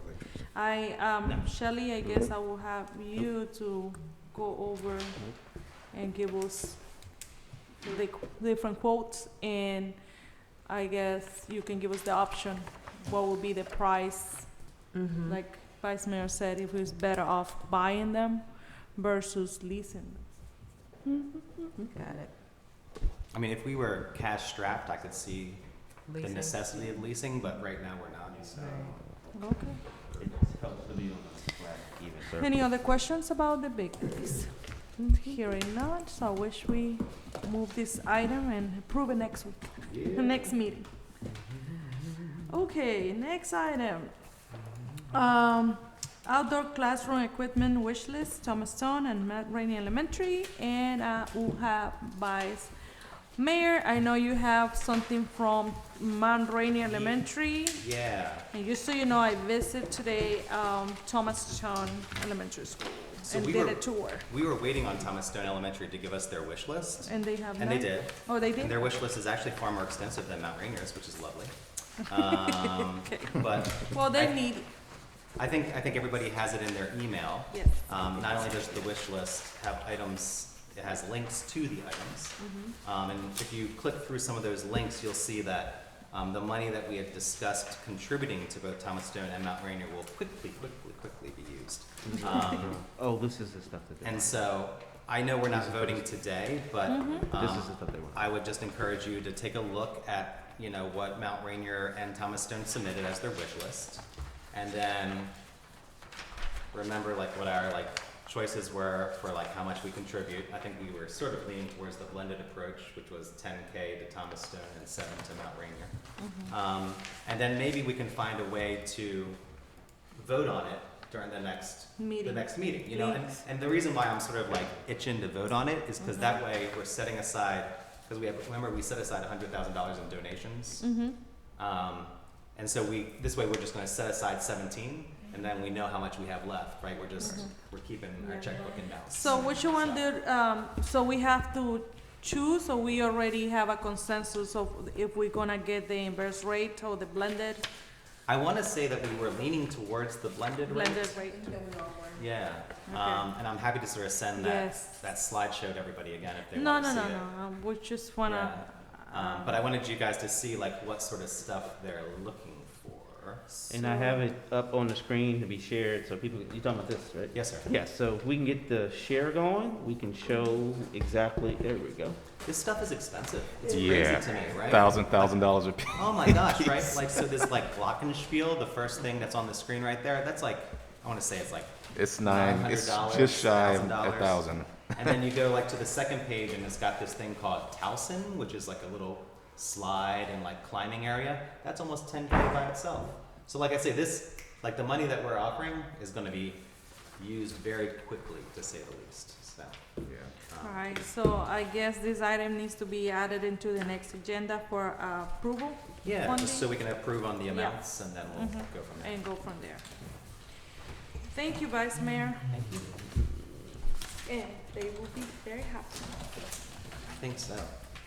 S3: Shelley, I guess I will have you to go over and give us the different quotes, and I guess you can give us the option, what would be the price, like Vice Mayor said, if it's better off buying them versus leasing them.
S7: Got it.
S1: I mean, if we were cash strapped, I could see the
S7: Leasing.
S1: necessity of leasing, but right now we're not, so.
S3: Okay.
S5: It helps to be on the flat even surface.
S3: Any other questions about the big piece? Hearing none, so I wish we move this item and approve it next week, the next meeting. Okay, next item. Outdoor classroom equipment wish list, Thomas Stone and Mount Rainier Elementary, and we'll have Vice Mayor. I know you have something from Mount Rainier Elementary.
S1: Yeah.
S3: And just so you know, I visited today Thomas Stone Elementary School
S1: So
S3: and
S1: we
S3: did
S1: were-
S3: a tour.
S1: We were waiting on Thomas Stone Elementary to give us their wish list,
S3: And they have
S1: and they
S3: none?
S1: did.
S3: Oh, they
S1: And
S3: did?
S1: their wish list is actually far more extensive than Mount Rainier's, which is lovely.
S3: Okay.
S1: But
S3: Well, they
S1: I-
S3: need,
S1: I think everybody has it in their email.
S3: yes.
S1: Not only does the wish list have items, it has links to the items. And if you click through some of those links, you'll see that the money that we had discussed contributing to both Thomas Stone and Mount Rainier will quickly be used.
S5: Oh, this is the stuff that they
S1: And
S5: want.
S1: so I know we're not voting today, but
S5: This is the stuff they want.
S1: I would just encourage you to take a look at, you know, what Mount Rainier and Thomas Stone submitted as their wish list. And then remember like what our like choices were for like how much we contribute. I think we were sort of leaning towards the blended approach, which was 10K to Thomas Stone and 7 to Mount Rainier. And then maybe we can find a way to vote on it during the next
S3: Meeting.
S1: meeting, you know? And the reason why I'm sort of like itching to vote on it is because that way we're setting aside, because remember, we set aside $100,000 in donations. And so this way we're just gonna set aside 17, and then we know how much we have left, right? We're keeping our checkbook in balance.
S3: So which one did, so we have to choose, or we already have a consensus of if we're gonna get the inverse rate or the blended
S1: I wanna say that we were leaning towards the blended rate.
S3: rate?
S1: Yeah,
S3: Okay.
S1: and I'm happy to sort of send
S3: Yes.
S1: that slideshow to everybody again if they
S3: No,
S1: want
S3: no,
S1: to see
S3: no,
S1: it.
S3: no, we just wanna,
S1: But I wanted you guys to see like what sort of stuff they're looking for.
S5: And I have it up on the screen to be shared, so people, you talking about this, right?
S1: Yes, sir.
S5: Yes, so if we can get the share going, we can show exactly, there we go.
S1: This stuff is expensive. It's
S4: Yeah.
S1: crazy to me, right?
S4: $1,000 a piece.
S1: Oh my gosh, right? Like, so this like glockenspiel, the first thing that's on the screen right there, that's like, I wanna say it's like,
S4: It's
S1: $900,
S4: just shy of
S1: $1,000.
S4: 1,000.
S1: and then you go like to the second page and it's got this thing called Towson, which is like a little slide and like climbing area. That's almost 10K by itself. So like I say, this, like the money that we're offering is gonna be used very quickly, to say the least, so.
S3: alright, so I guess this item needs to be added into the next agenda for approval
S1: Yeah,
S3: Funding?
S1: just so we can approve on the amounts and then we'll go from there.
S3: and go from there. Thank you, Vice Mayor.
S1: Thank you.
S3: And they will be very happy.
S1: I think so.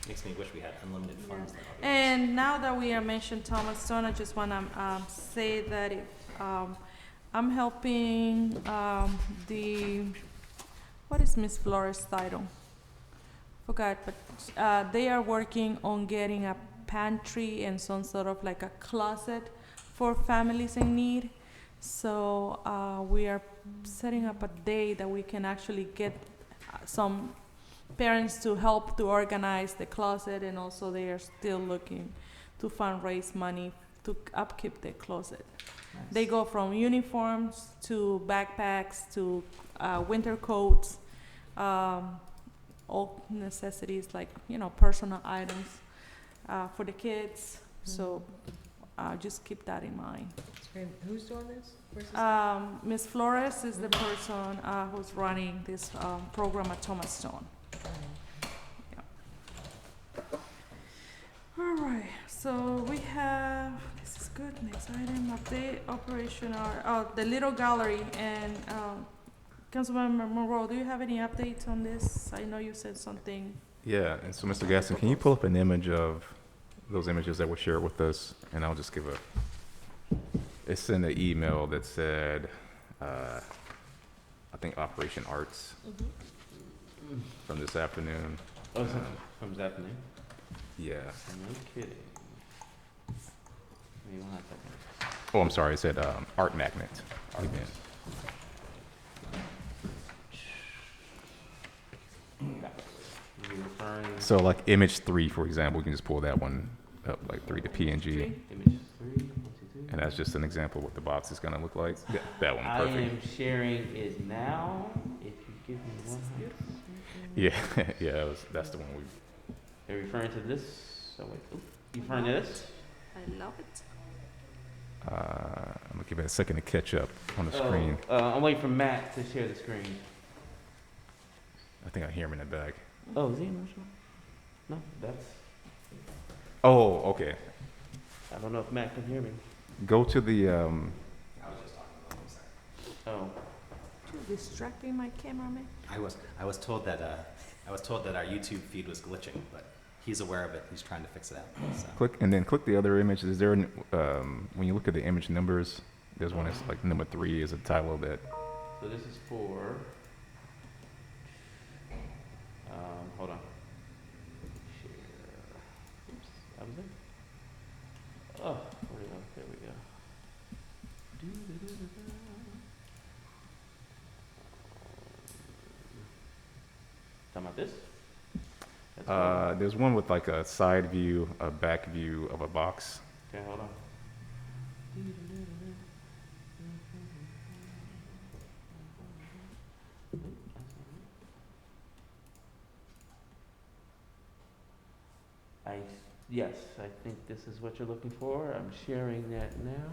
S1: Makes me wish we had unlimited funds. That would be nice.
S3: And now that we have mentioned Thomas Stone, I just want to say that I'm helping what is Miss Flores' title? Forgot, but they are working on getting a pantry and some sort of like a closet for families in need. So we are setting up a day that we can actually get some parents to help to organize the closet, and also they are still looking to fundraise money to upkeep the closet. They go from uniforms to backpacks to winter coats, all necessities like, personal items for the kids. So just keep that in mind.
S7: That's great. Who's doing this? Where's this?
S3: Ms. Flores is the person who's running this program at Thomas Stone. All right, so we have, this is good, next item, update operational, the Little Gallery, and Councilmember Monroe, do you have any updates on this? I know you said something.
S4: Yeah, and so Mr. Gaston, can you pull up an image of those images that were shared with us? And I'll just give it's in the email that said, I think Operation Arts from this afternoon.
S5: Oh, from this afternoon?
S4: Yeah.
S5: No kidding. Maybe one second.
S4: Oh, I'm sorry, it said Art Magnet event.
S5: Are you referring
S4: So like image 3, for example, you can just pull that one up, like 3 to PNG.
S5: image 3? 1, 2, 3?
S4: And that's just an example of what the box is gonna look like. That one,
S5: I
S4: perfect.
S5: am sharing it now. If you give me 1 second.
S4: Yeah, yeah, that's the one we.
S5: Are you referring to this? Oh, wait. Oop. You referring to this?
S3: I love it.
S4: I'm gonna give it a second to catch up on the screen.
S5: I'm waiting for Matt to share the screen.
S4: I think I hear him in the back.
S5: Oh, is he emotional? No, that's.
S4: Oh, okay.
S5: I don't know if Matt can hear me.
S4: Go to the.
S1: I was just talking about him, sorry.
S5: Oh.
S3: You're distracting my cameraman.
S1: I was told that our YouTube feed was glitching, but he's aware of it. He's trying to fix it out. So.
S4: Click and then click the other image. Is there when you look at the image numbers, there's one that's like number 3 is a title of that.
S5: So this is for. Hold on. Share. Oops, that was it. Oh, where did it go? There we go. Do-do-do-do-do. Talking about this? That's cool.
S4: There's one with like a side view, a back view of a box.
S5: Okay, hold on. Yes, I think this is what you're looking for. I'm sharing that now.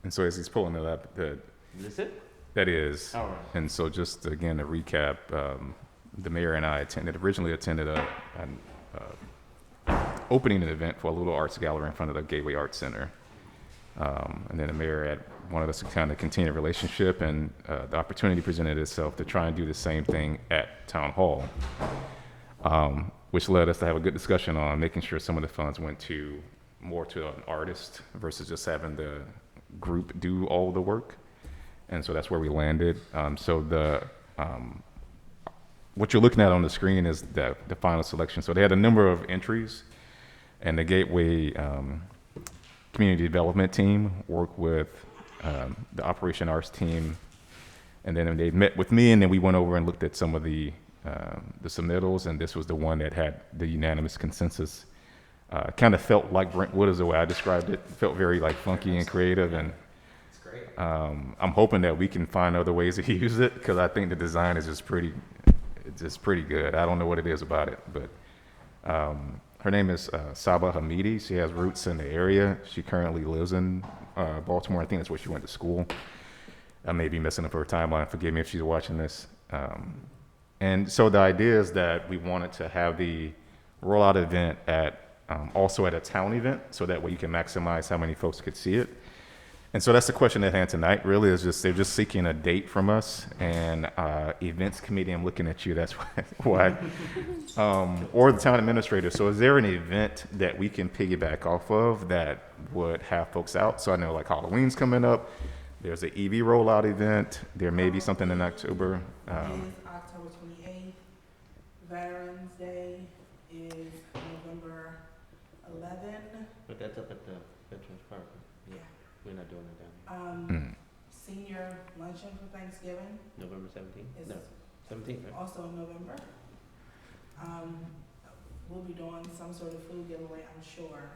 S4: And so as he's pulling it up,
S5: Is this it?
S4: that is.
S5: All right.
S4: And so just again to recap, the mayor and I originally attended an opening event for a little arts gallery in front of the Gateway Arts Center. And then the mayor had wanted us to kind of continue a relationship, and the opportunity presented itself to try and do the same thing at Town Hall, which led us to have a good discussion on making sure some of the funds went to more to an artist versus just having the group do all the work. And so that's where we landed. What you're looking at on the screen is the final selection. So they had a number of entries, and the Gateway Community Development Team worked with the Operation Arts team, and then they met with me, and then we went over and looked at some of the submittals, and this was the one that had the unanimous consensus. Kind of felt like Brentwood is the way I described it. Felt very like funky and creative, and
S1: It's great.
S4: I'm hoping that we can find other ways to use it, because I think the design is just pretty good. I don't know what it is about it, but her name is Saba Hamidi. She has roots in the area. She currently lives in Baltimore. I think that's where she went to school. I may be messing up her timeline. Forgive me if she's watching this. And so the idea is that we wanted to have the rollout event also at a town event, so that way you can maximize how many folks could see it. And so that's the question at hand tonight, really, is just they're just seeking a date from us, and events committee, I'm looking at you, that's why, or the town administrator. So is there an event that we can piggyback off of that would have folks out? So I know like Halloween's coming up, there's an EV rollout event, there may be something in October.
S2: Is October 28th. Veterans Day is November 11th.
S5: But that's up at the Veterans Park.
S2: Yeah.
S5: We're not doing it down
S4: Mm.
S2: Senior luncheon for Thanksgiving
S5: here. November 17th?
S2: is
S5: No, 17th, right?
S2: also in November. We'll be doing some sort of food giveaway, I'm sure.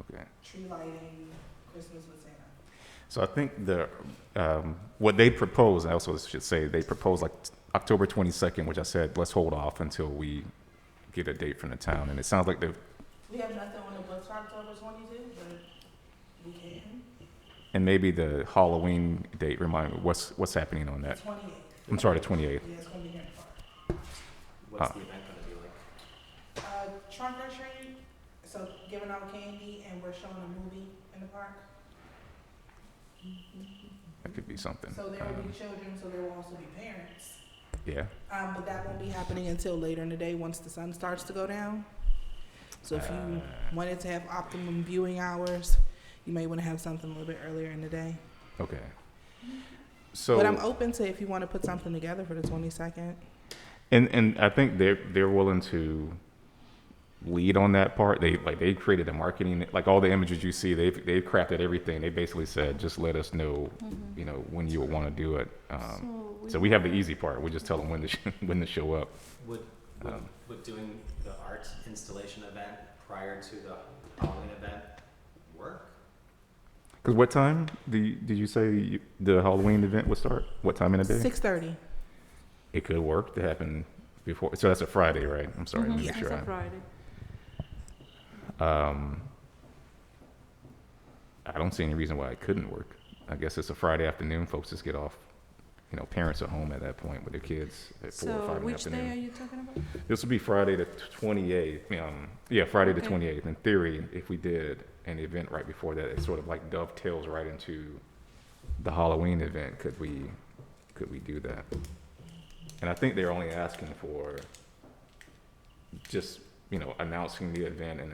S4: Okay.
S2: Tree lighting, Christmas with Santa.
S4: So I think what they propose, I also should say, they propose like October 22nd, which I said, let's hold off until we get a date from the town. And it sounds like
S2: We have nothing on the books for October 22, but we can.
S4: and maybe the Halloween date, remind me, what's happening on that?
S2: 28th.
S4: I'm sorry, the 28th.
S2: Yeah, it's gonna be here in the park.
S1: What's the event gonna be like?
S2: Trunk or treat, so giving out candy and we're showing a movie in the park.
S4: That could be something.
S2: So there will be children, so there will also be parents.
S4: Yeah.
S2: But that won't be happening until later in the day, once the sun starts to go down. So if you wanted to have optimum viewing hours, you may want to have something a little bit earlier in the day.
S4: Okay. So.
S2: But I'm open to if you want to put something together for the 22nd.
S4: And I think they're willing to lead on that part. They created the marketing, like all the images you see, they've crafted everything. They basically said, just let us know, you know, when you would want to do it. So we have the easy part. We just tell them when to show up.
S1: Would doing the art installation event prior to the Halloween event work?
S4: Because what time did you say the Halloween event would start? What time in the day?
S2: 6:30.
S4: It could work to happen before. So that's a Friday, right? I'm sorry. Let me
S2: Yeah.
S4: make sure.
S3: It's a Friday.
S4: I don't see any reason why it couldn't work. I guess it's a Friday afternoon. Folks just get off. You know, parents are home at that point with their kids at 4 or 5
S3: So
S4: in the
S3: which day
S4: afternoon.
S3: are you talking about?
S4: This would be Friday the 28th. Friday the
S3: Okay.
S4: 28th. In theory, if we did an event right before that, it sort of like dovetails right into the Halloween event. Could we do that? And I think they're only asking for just, you know, announcing the event, and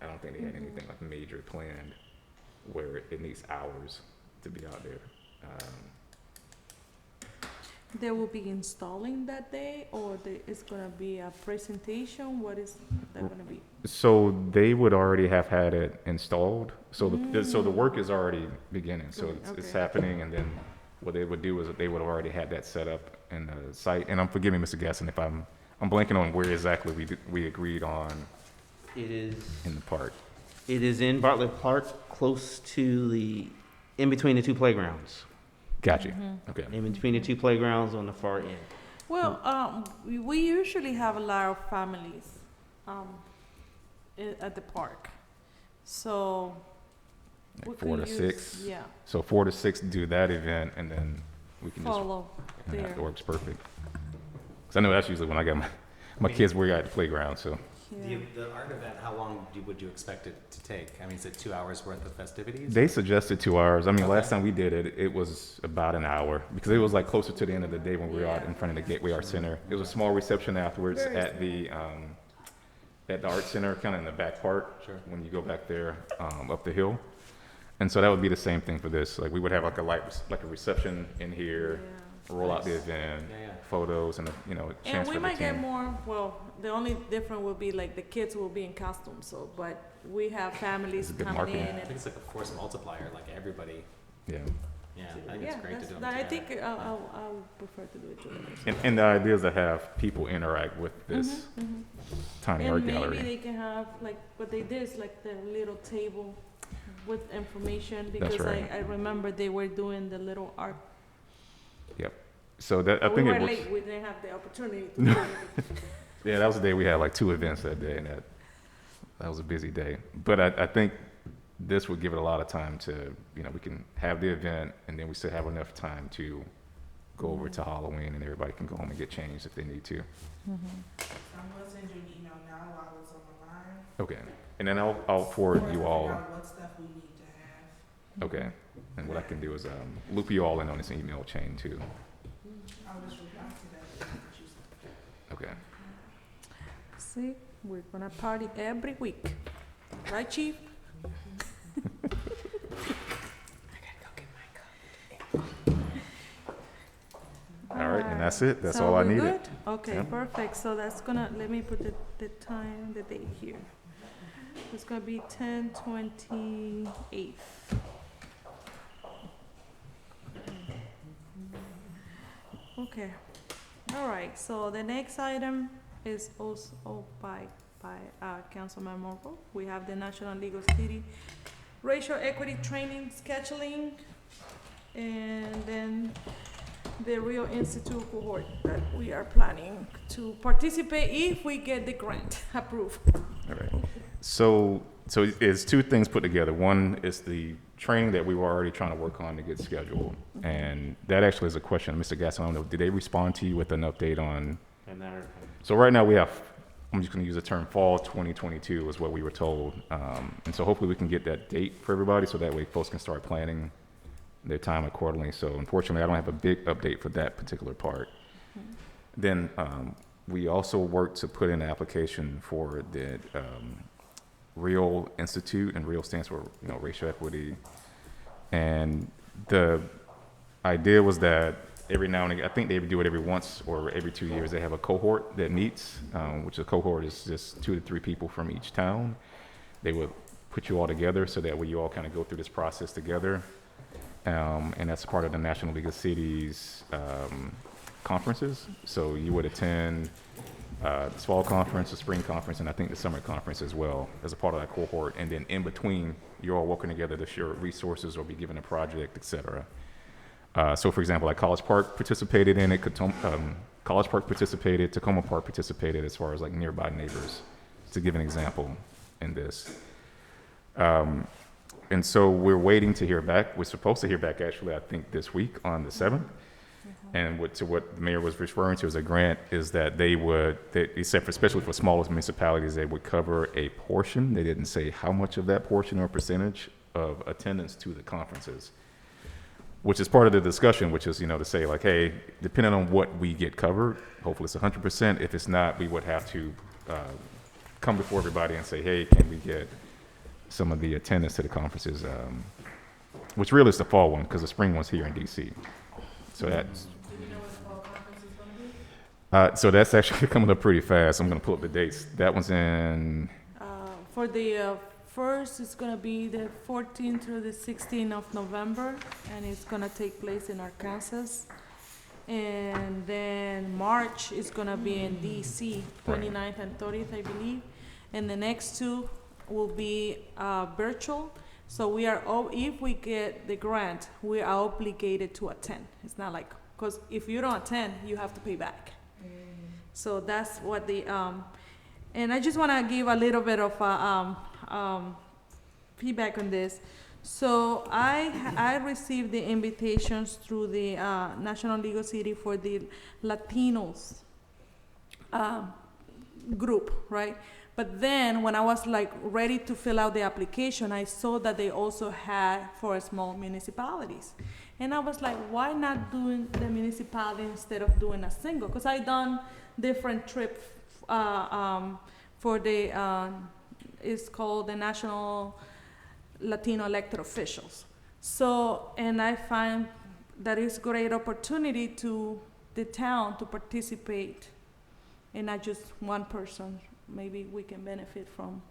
S4: I don't think they had anything like major planned where it needs hours to be out there.
S3: They will be installing that day, or it's gonna be a presentation? What is that gonna be?
S4: So they would already have had it installed. So the work is already beginning. So it's
S3: Okay.
S4: happening, and then what they would do is that they would have already had that set up in the site. And forgive me, Mr. Gasson, if I'm blanking on where exactly we agreed on
S5: It is.
S4: in the park.
S5: It is in Bartlett Park, close to in between the two playgrounds.
S4: Got you. Okay.
S5: In between the two playgrounds on the far end.
S3: Well, we usually have a lot of families at the park. So We
S4: like 4 to
S3: could use-
S4: 6.
S3: Yeah,
S4: So 4 to 6 do that event, and then we can just,
S3: follow
S4: and
S3: there.
S4: that works perfect. Because I know that's usually when I got my kids were at the playground, so.
S3: Yeah.
S1: The art event, how long would you expect it to take? I mean, is it 2 hours worth of festivities?
S4: They suggested 2 hours. I mean, last
S1: Okay.
S4: time we did it, it was about an hour because it was like closer to the end of the day when we were out
S3: Yeah.
S4: in front of the Gateway Art Center. It was a small reception afterwards
S3: Very
S4: at the art center, kind of in the back part.
S1: Sure.
S4: When you go back there up the hill, and so that would be the same thing for this. Like we would have like a reception in here, roll out the event,
S1: Yeah, yeah.
S4: photos, and a
S3: And
S4: chance
S3: we
S4: for the
S3: might get
S4: team.
S3: more, well, the only different will be like the kids will be in costume, so, but we have families
S4: It's a good
S3: coming
S4: marketing.
S3: in
S1: I
S3: and.
S1: think it's like a force multiplier, like everybody,
S4: Yeah.
S1: yeah, I think it's
S3: Yeah,
S1: great to
S3: that's-
S1: do them
S3: I
S1: together.
S3: think I'll prefer to do it together.
S4: And the idea is to have people interact with this tiny
S3: And
S4: art
S3: maybe
S4: gallery.
S3: they can have, like, what they did is like the little table with information, because
S4: right.
S3: I remember they were doing the little art.
S4: So that I
S3: But
S4: think
S3: we
S4: it
S3: were
S4: works.
S3: late, we didn't have the opportunity to do it.
S4: Yeah, that was the day we had like 2 events that day, and that was a busy day. But I think this would give it a lot of time to, we can have the event, and then we still have enough time to go over to Halloween, and everybody can go home and get changed if they need to.
S2: I'm gonna send you an email now while it's on the line.
S4: Okay, and then I'll forward you all.
S2: Figure out what stuff we need to have.
S4: Okay, and what I can do is loop you all in on this email chain too.
S2: I'll just reply to that. what you said.
S4: Okay.
S3: See, we're gonna party every week, right, chief?
S4: All right, and that's it. That's
S3: So
S4: all I
S3: we're
S4: needed.
S3: good? Okay,
S4: Yeah.
S3: perfect. So that's gonna, let me put the time, the date here. It's gonna be 10/28. Okay, all right, so the next item is also by Councilman Morvo. We have the National Legal City Racial Equity Training Scheduling, and then the Rio Institute cohort that we are planning to participate if we get the grant approved.
S4: All right. So it's 2 things put together. One is the training that we were already trying to work on to get scheduled. And that actually is a question. Mr. Gasson, I don't know, did they respond to you with an update on?
S5: And that,
S4: So right now we have, I'm just going to use the term fall 2022 is what we were told. And so hopefully we can get that date for everybody so that way folks can start planning their time accordingly. So unfortunately, I don't have a big update for that particular part. Then we also worked to put in an application for the Real Institute, and Real stands for racial equity. And the idea was that every now and again, I think they do it every once or every 2 years. They have a cohort that meets, which a cohort is just 2 to 3 people from each town. They would put you all together so that way you all kind of go through this process together. And that's part of the National League of Cities conferences. So you would attend the fall conference, the spring conference, and I think the summer conference as well as a part of that cohort. And then in between, you're all working together to share resources or be given a project, et cetera. So for example, like College Park participated in it, College Park participated, Tacoma Park participated as far as like nearby neighbors, to give an example in this. And so we're waiting to hear back. We're supposed to hear back actually, I think this week on the 7th. And what the mayor was referring to as a grant is that they said especially for smaller municipalities, they would cover a portion. They didn't say how much of that portion or percentage of attendance to the conferences, which is part of the discussion, which is, to say like, hey, depending on what we get covered, hopefully it's 100%. If it's not, we would have to come before everybody and say, hey, can we get some of the attendance to the conferences, which really is the fall one, because the spring one's here in DC. So that's.
S2: Do you know what the fall conference is gonna be?
S4: So that's actually coming up pretty fast. I'm going to pull up the dates. That one's in.
S3: For the first, it's gonna be the 14th through the 16th of November, and it's gonna take place in Arkansas. And then March is gonna be in DC, 29th and 30th, I believe. And the next 2 will be virtual. So we are, if we get the grant, we are obligated to attend. It's not like, because if you don't attend, you have to pay back. So that's what the, and I just want to give a little bit of feedback on this. So I received the invitations through the National Legal City for the Latinos group, right? But then when I was like ready to fill out the application, I saw that they also had for small municipalities. And I was like, why not doing the municipality instead of doing a single? Because I done different trips for the, it's called the National Latino Elected Officials. So, and I find that it's great opportunity to the town to participate and not just one person. Maybe we can benefit from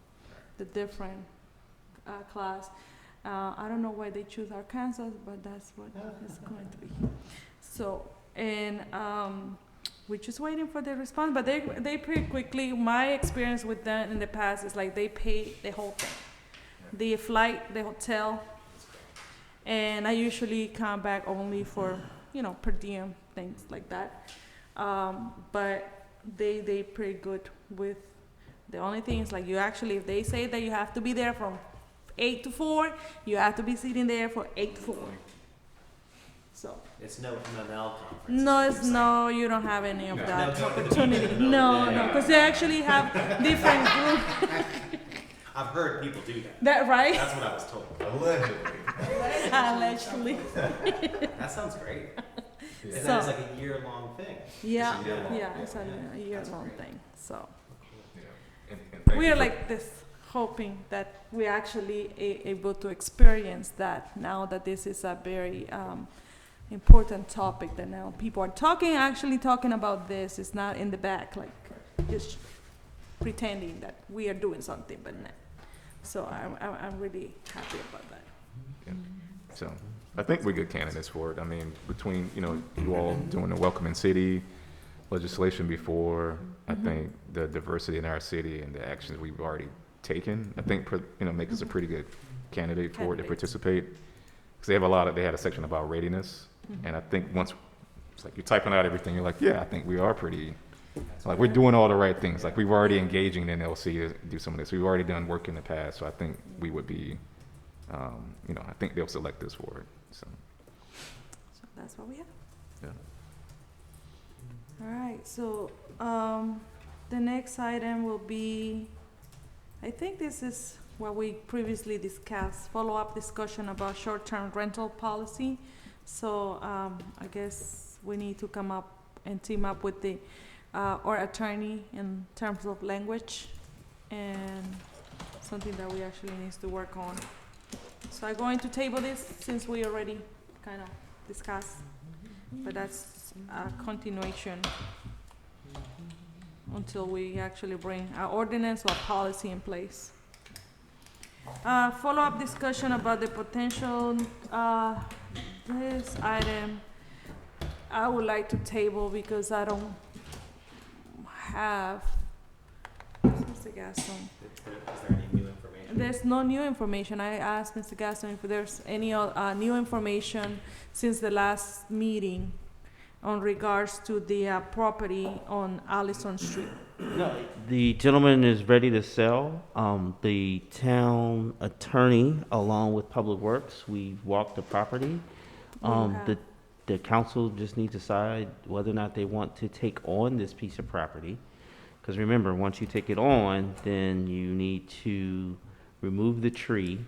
S3: the different class. I don't know why they choose Arkansas, but that's what it's going to be. So, and we're just waiting for the response, but they pretty quickly. My experience with them in the past is like they pay the whole thing, the flight, the hotel, and I usually come back only for, you know, per diem, things like that. But they pretty good with, the only thing is like you actually, if they say that you have to be there from 8 to 4, you have to be sitting there for 8 to 4. So.
S1: It's no MML conference.
S3: No,
S1: is
S3: it's
S1: what you're
S3: no, you don't have any of that
S1: No.
S3: opportunity. No, because they actually have different groups.
S1: saying. I've heard people do that.
S3: That right?
S1: That's what I was told.
S3: Allegedly.
S1: That sounds great. And
S3: So-
S1: that is like a year-long thing.
S3: Yeah,
S1: It's a year-long
S3: yeah,
S1: thing.
S3: it's a year-long
S1: great.
S3: thing. So
S4: And thank
S3: we
S4: you
S3: are
S4: for-
S3: like this, hoping that we actually able to experience that now that this is a very important topic that now people are actually talking about this. It's not in the back, like just pretending that we are doing something, but not. So I'm really happy about that.
S4: So I think we're good candidates for it. I mean, between, you know, you all doing the Welcoming City legislation before, I think the diversity in our city and the actions we've already taken, I think, you know, make us a pretty good candidate for it to
S3: Candidates.
S4: participate. Because they had a section about readiness. And I think once, it's like you're typing out everything, you're like, yeah, I think we are pretty, like we're doing all the right things. Like we've already engaging the NLC to do some of this. We've already done work in the past. So I think we would be, you know, I think they'll select us for it. So,
S3: So that's what we have.
S4: yeah.
S3: All right, so the next item will be, I think this is what we previously discussed, follow-up discussion about short-term rental policy. So I guess we need to come up and team up with the our attorney in terms of language and something that we actually need to work on. So I'm going to table this since we already kind of discussed, but that's a continuation until we actually bring our ordinance or policy in place. Follow-up discussion about the potential, this item, I would like to table because I don't have, Mr. Gaston.
S1: Is there any new information?
S3: There's no new information. I asked Mr. Gaston if there's any new information since the last meeting on regards to the property on Allison Street.
S5: No, the gentleman is ready to sell. The town attorney, along with Public Works, we walked the property.
S3: have?
S5: The council just needs to decide whether or not they want to take on this piece of property. Because remember, once you take it on, then you need to remove the tree,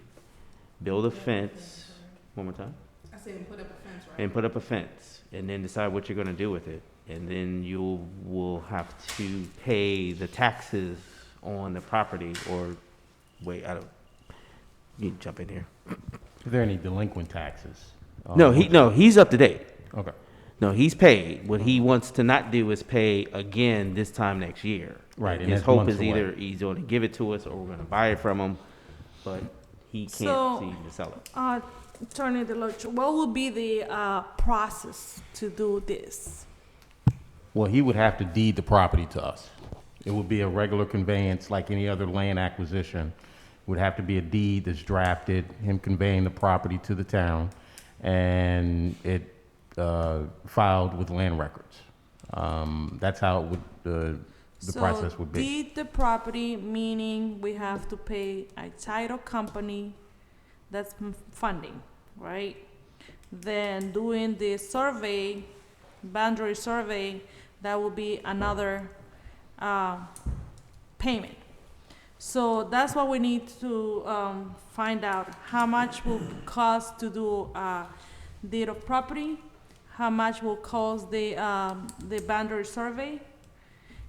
S5: build a fence, one more time?
S2: I said put up a fence, right?
S5: And put up a fence, and then decide what you're gonna do with it. And then you will have to pay the taxes on the property, or, wait, you can jump in here.
S6: Are there any delinquent taxes?
S5: No, he's up to date.
S6: Okay.
S5: No, he's paid. What he wants to not do is pay again this time next year.
S6: Right, and
S5: His
S6: that's
S5: hope
S6: months
S5: is
S6: away.
S5: either he's gonna give it to us or we're gonna buy it from him, but he can't
S3: So-
S5: seem to sell it.
S3: Attorney Deloach, what would be the process to do this?
S6: Well, he would have to deed the property to us. It would be a regular conveyance like any other land acquisition. Would have to be a deed that's drafted, him conveying the property to the town, and it filed with land records. That's how it would, the process would be.
S3: So deed the property, meaning we have to pay a title company That's funding, right? Then doing the survey, boundary survey, that will be another payment. So that's what we need to find out, how much will cost to do deed of property, how much will cost the boundary survey,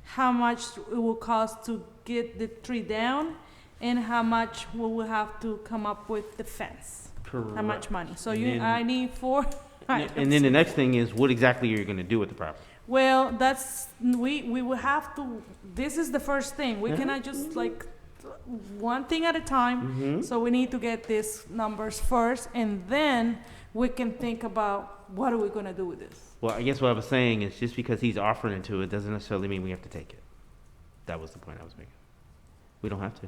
S3: how much it will cost to get the tree down, and how much we will have to come up with the fence. How much money? So
S5: And
S3: you,
S5: then-
S3: I need 4 items.
S5: And then the next thing is, what exactly are you gonna do with the property?
S3: Well, we will have to, this is the first thing. We cannot just like one thing at a time.
S5: Mm-hmm.
S3: So we need to get these numbers first, and then we can think about what are we gonna do with this.
S5: Well, I guess what I was saying is just because he's offering it to it doesn't necessarily mean we have to take it. That was the point I was making. We don't have to.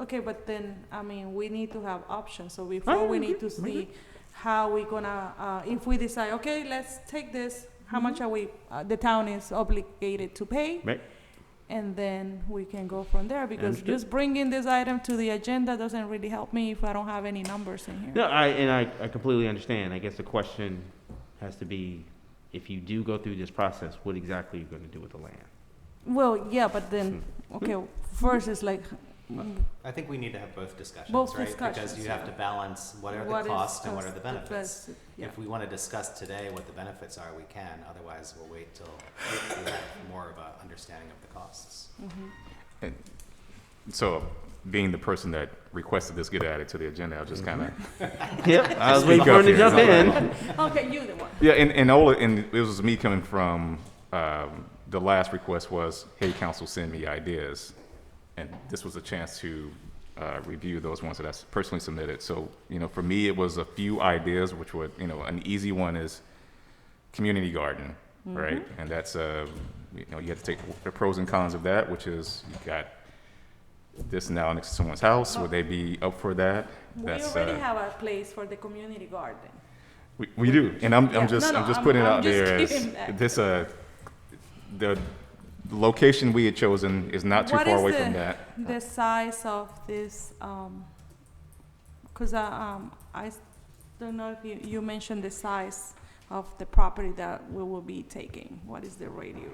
S3: Okay, but then, I mean, we need to have options, so before we need to see how we gonna, if we decide, okay, let's take this, how much are we, the town is obligated to pay?
S5: Right.
S3: And then we can go from there, because
S5: Understood.
S3: just bringing this item to the agenda doesn't really help me if I don't have any numbers in here.
S5: No, I completely understand. I guess the question has to be, if you do go through this process, what exactly are you gonna do with the land?
S3: Well, yeah, but then, okay, first is like,
S1: I think we need to have both discussions,
S3: Both
S1: right? Because
S3: discussions,
S1: you have
S3: yeah.
S1: to balance what are
S3: what
S1: the
S3: is
S1: costs and what are the
S3: cost-
S1: benefits.
S3: best, yeah.
S1: If we want to discuss today what the benefits are, we can. Otherwise, we'll wait till we have more of a understanding of the costs.
S4: So, being the person that requested this get added to the agenda, I'll just kind of
S5: Yep, I was
S4: Speak
S5: waiting for him
S4: up
S5: to
S4: here.
S5: jump in.
S3: Okay, you the one.
S4: Yeah, and it was me coming from, the last request was, hey, council, send me ideas. And this was a chance to review those ones that I personally submitted. So, for me, it was a few ideas, which would, an easy one is community garden, right? And that's, you have to take the pros and cons of that, which is you got this now next to someone's house. Would they be up for that?
S3: We
S4: That's,
S3: already have a place for the community garden.
S4: we do, and I'm
S3: Yeah.
S4: just
S3: No,
S4: I'm
S3: no,
S4: just
S3: I'm-
S4: putting it
S3: I'm
S4: out there
S3: just
S4: as
S3: giving that.
S4: this the location we had chosen is not too
S3: What
S4: far
S3: is
S4: away from that.
S3: The size of this, because I don't know if you mentioned the size of the property that we will be taking. What is the radius?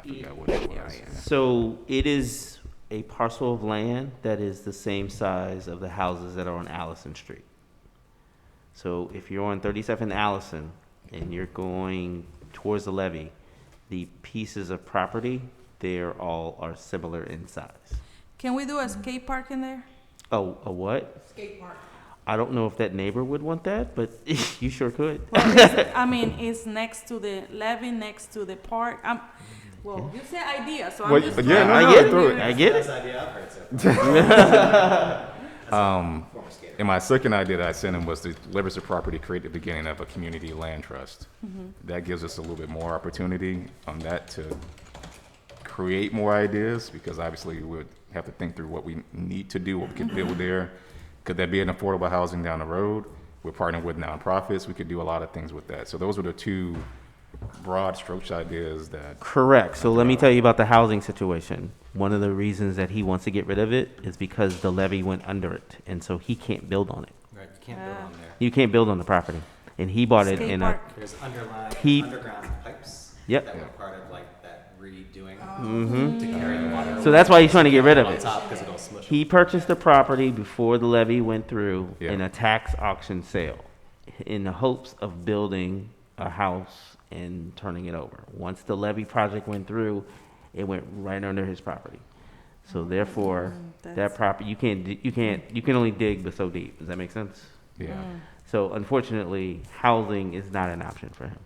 S4: I forgot what it was.
S3: area.
S5: So it is a parcel of land that is the same size of the houses that are on Allison Street. So if you're on 37 Allison and you're going towards the levee, the pieces of property, they're all are similar in size.
S3: Can we do a skate park in there?
S5: Oh, a what?
S2: Skate park.
S5: I don't know if that neighbor would want that, but you sure could.
S3: I mean, it's next to the levee, next to the park. Well, you say idea, so
S4: Well,
S3: I'm just.
S4: yeah, no,
S5: I
S4: no,
S5: get
S4: throw
S5: it. I get
S1: Best
S5: it.
S1: idea I've heard so far. Former skater.
S4: And my second idea that I sent him was to leverage the property, create the beginning of a community land trust. That gives us a little bit more opportunity on that to create more ideas, because obviously we would have to think through what we need to do, what we could build there. Could that be an affordable housing down the road? We're partnering with nonprofits. We could do a lot of things with that. So those were the two broad strokes ideas that.
S5: Correct. So let me tell you about the housing situation. One of the reasons that he wants to get rid of it is because the levee went under it, and so he can't build on it.
S1: Right, you can't build on there.
S5: You can't build on the property, and he bought it
S3: Skate
S5: in
S3: park.
S1: There's
S5: He-
S1: underground pipes
S5: Yep.
S1: that were part of like that redoing
S5: Mm-hmm.
S1: to carry the water.
S5: So that's why he's trying to get rid of
S1: on
S5: it.
S1: top because it'll smush.
S5: He purchased the property before the levee went through
S4: Yeah.
S5: in a tax auction sale, in the hopes of building a house and turning it over. Once the levee project went through, it went right under his property. So therefore, that
S3: that's-
S5: property, you can only dig but so deep. Does that make sense?
S4: Yeah.
S5: So unfortunately, housing is not an option for him.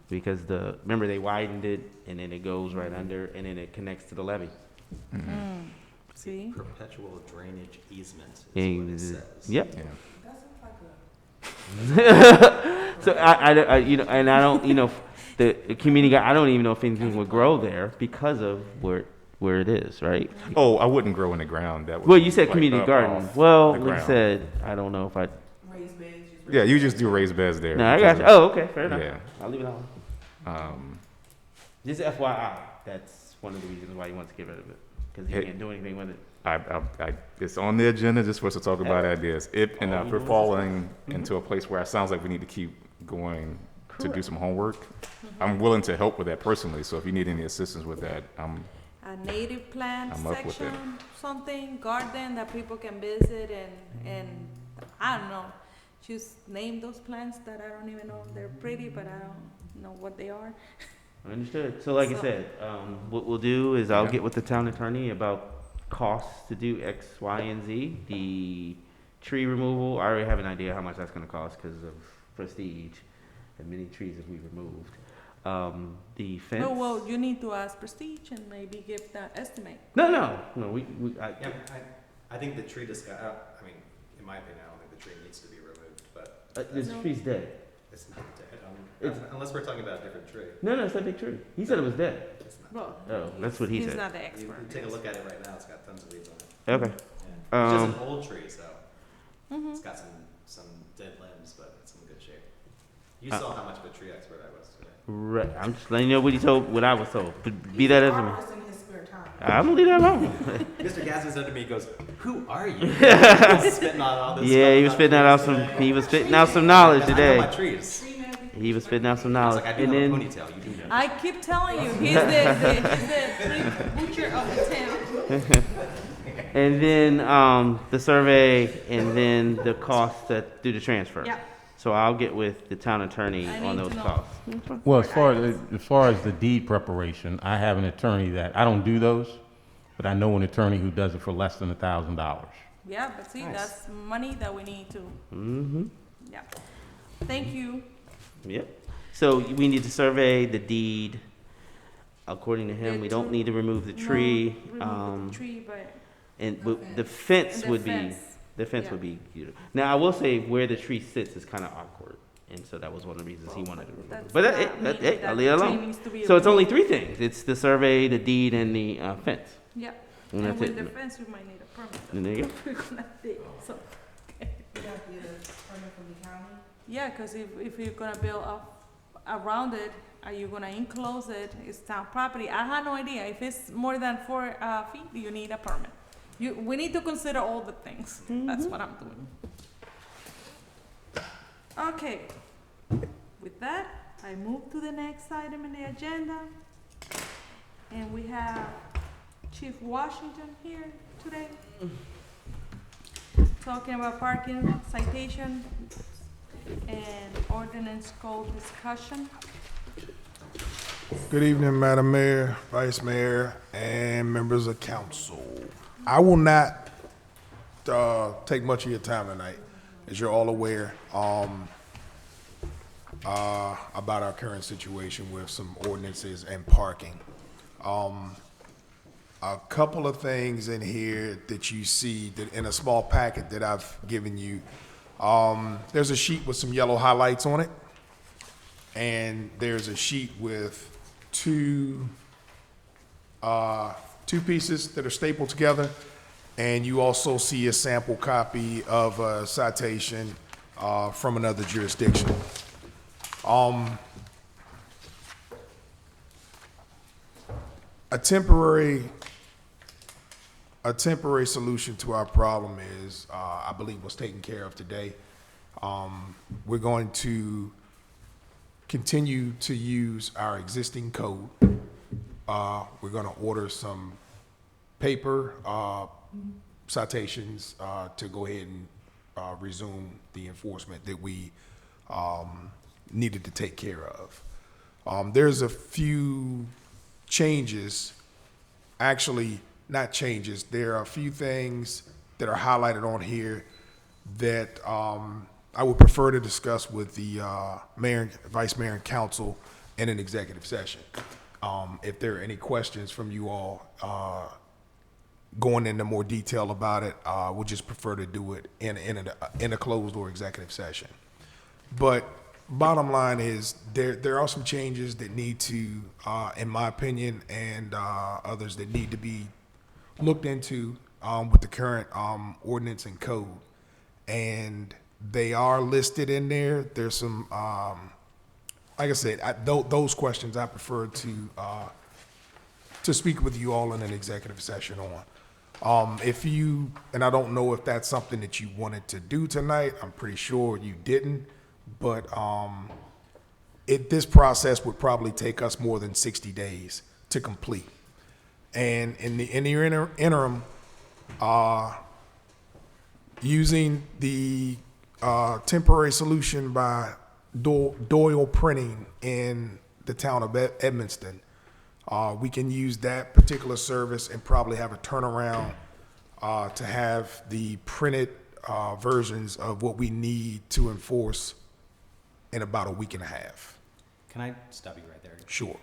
S5: Because remember they widened it and then it goes right under and then it connects to the levee.
S3: See?
S1: Perpetual drainage easement is what it says.
S5: Yep.
S4: Yeah.
S5: So I and I don't, the community, I don't even know if anything would grow there because of where it is, right?
S4: Oh, I wouldn't grow in the ground. That would
S5: Well,
S4: be,
S5: you said
S4: like,
S5: community
S4: up
S5: garden.
S4: off
S5: Well,
S4: the
S5: like I
S4: ground.
S5: said, I don't know if I,
S2: Raised beds. Just
S4: Yeah, you just do raised beds there.
S5: no, I got you. Oh, okay, fair enough.
S4: Yeah.
S5: I'll leave it alone. Just FYI, that's one of the reasons why he wants to get rid of it, because he
S4: Hey.
S5: can't do anything with it.
S4: it's on the agenda just for us to talk about ideas. If we're falling into a place where it sounds like we need to keep going to do some homework, I'm willing to help with that personally. So if you need any assistance with that,
S3: A native plant
S4: I'm up with it.
S3: section, something, garden that people can visit and I don't know, just name those plants that I don't even know if they're pretty, but I don't know what they are.
S5: Understood. So like I
S3: So-
S5: said, what we'll do is I'll
S4: Yeah.
S5: get with the town attorney about costs to do X, Y, and Z. The tree removal, I already have an idea how much that's gonna cost because of prestige and many trees that we removed. The fence.
S3: Oh, well, you need to ask Prestige and maybe give the estimate.
S5: No,
S1: Yeah, I think the tree I mean, in my opinion, I don't think the tree needs to be removed, but
S5: this
S3: No.
S5: tree's dead.
S1: it's not dead.
S5: It's-
S1: Unless we're talking about a different tree.
S5: No, it's that big tree. He said it was dead.
S1: It's not.
S3: Well,
S5: Oh, that's what he
S3: he's
S5: said.
S3: not the
S1: You
S3: expert.
S1: you take a look at it right now, it's got tons of leaves on it.
S5: Okay.
S1: Yeah. It's just an old tree, so
S3: Mhm.
S1: it's got some dead limbs, but it's in good shape. You
S5: Uh,
S1: saw how much of a tree expert I was today.
S5: Right. I'm just letting you know what I was told. But be that as it may.
S2: Arborist in his spare time.
S5: I'm gonna leave that alone.
S1: Mr. Gaston said to me, he goes, "Who are you?" He was spitting out all this
S5: Yeah,
S1: stuff
S5: he was
S1: about
S5: spitting out
S1: trees
S5: some.
S1: today.
S5: He was spitting out some knowledge
S1: I know
S5: today.
S1: my trees.
S5: He was spitting out some
S1: I was
S5: knowledge.
S1: like, I do
S5: And
S1: have a
S5: then,
S1: ponytail. You do know.
S3: I keep telling you, he's the tree butcher of the town.
S5: and then the survey, and then the costs that do the transfer.
S3: Yeah.
S5: So I'll get with the town attorney
S3: I
S5: on
S3: need
S5: those
S3: to know.
S5: costs.
S6: Well, as far as the deed preparation, I have an attorney that, I don't do those, but I know an attorney who does it for less than $1,000.
S3: Yeah, but see,
S1: Nice.
S3: that's money that we need to,
S5: Mm-hmm.
S3: yeah. Thank you.
S5: Yep. So we need to survey the deed. According to him,
S3: The
S5: we don't
S3: two-
S5: need to remove the
S3: No,
S5: tree.
S3: remove the tree, but.
S5: The fence
S3: and the
S5: would be.
S3: fence.
S5: The fence
S3: Yeah.
S5: would be cute. Now, I will say where the tree sits is kind of awkward, and so that was one of the reasons he wanted to remove it.
S3: That's
S5: But
S3: not
S5: that's
S3: meaning
S5: it.
S3: that
S5: I'll leave it
S3: the tree
S5: alone.
S3: needs to be
S5: So it's only
S3: removed.
S5: 3 things. It's the survey, the deed, and the fence.
S3: Yeah,
S5: And
S3: and
S5: that's
S3: with the
S5: it.
S3: fence, you might need a permit.
S5: And there you go.
S3: We're gonna dig, so,
S2: You gotta get a permit from the county.
S3: yeah, cause if you're gonna build up around it, are you gonna enclose it, it's town property, I had no idea, if it's more than 4 feet, you need a permit. We need to consider all the things, that's what I'm doing. Okay, with that, I move to the next item in the agenda. And we have Chief Washington here today. Talking about parking citation and ordinance code discussion.
S8: Good evening, Madam Mayor, Vice Mayor, and members of council. I will not take much of your time tonight, as you're all aware, about our current situation with some ordinances and parking. A couple of things in here that you see that in a small packet that I've given you. There's a sheet with some yellow highlights on it, and there's a sheet with two pieces that are stapled together, and you also see a sample copy of a citation from another jurisdiction. A temporary solution to our problem is, I believe, was taken care of today. We're going to continue to use our existing code. We're going to order some paper citations to go ahead and resume the enforcement that we needed to take care of. There's a few changes, actually not changes, there are a few things that are highlighted on here that I would prefer to discuss with the mayor, vice mayor, and council in an executive session. If there are any questions from you all going into more detail about it, we'll just prefer to do it in a closed or executive session. But bottom line is there are some changes that need to, in my opinion, and others that need to be looked into with the current ordinance and code. And they are listed in there. There's some, like I said, those questions I prefer to speak with you all in an executive session If you, and I don't know if that's something that you wanted to do tonight, I'm pretty sure you didn't, but this process would probably take us more than 60 days to complete. And in the interim, using the temporary solution by Doyle Printing in the town of Edmiston, we can use that particular service and probably have a turnaround to have the printed versions of what we need to enforce in about a week and a half.
S1: Can I stop you right there?
S8: Sure.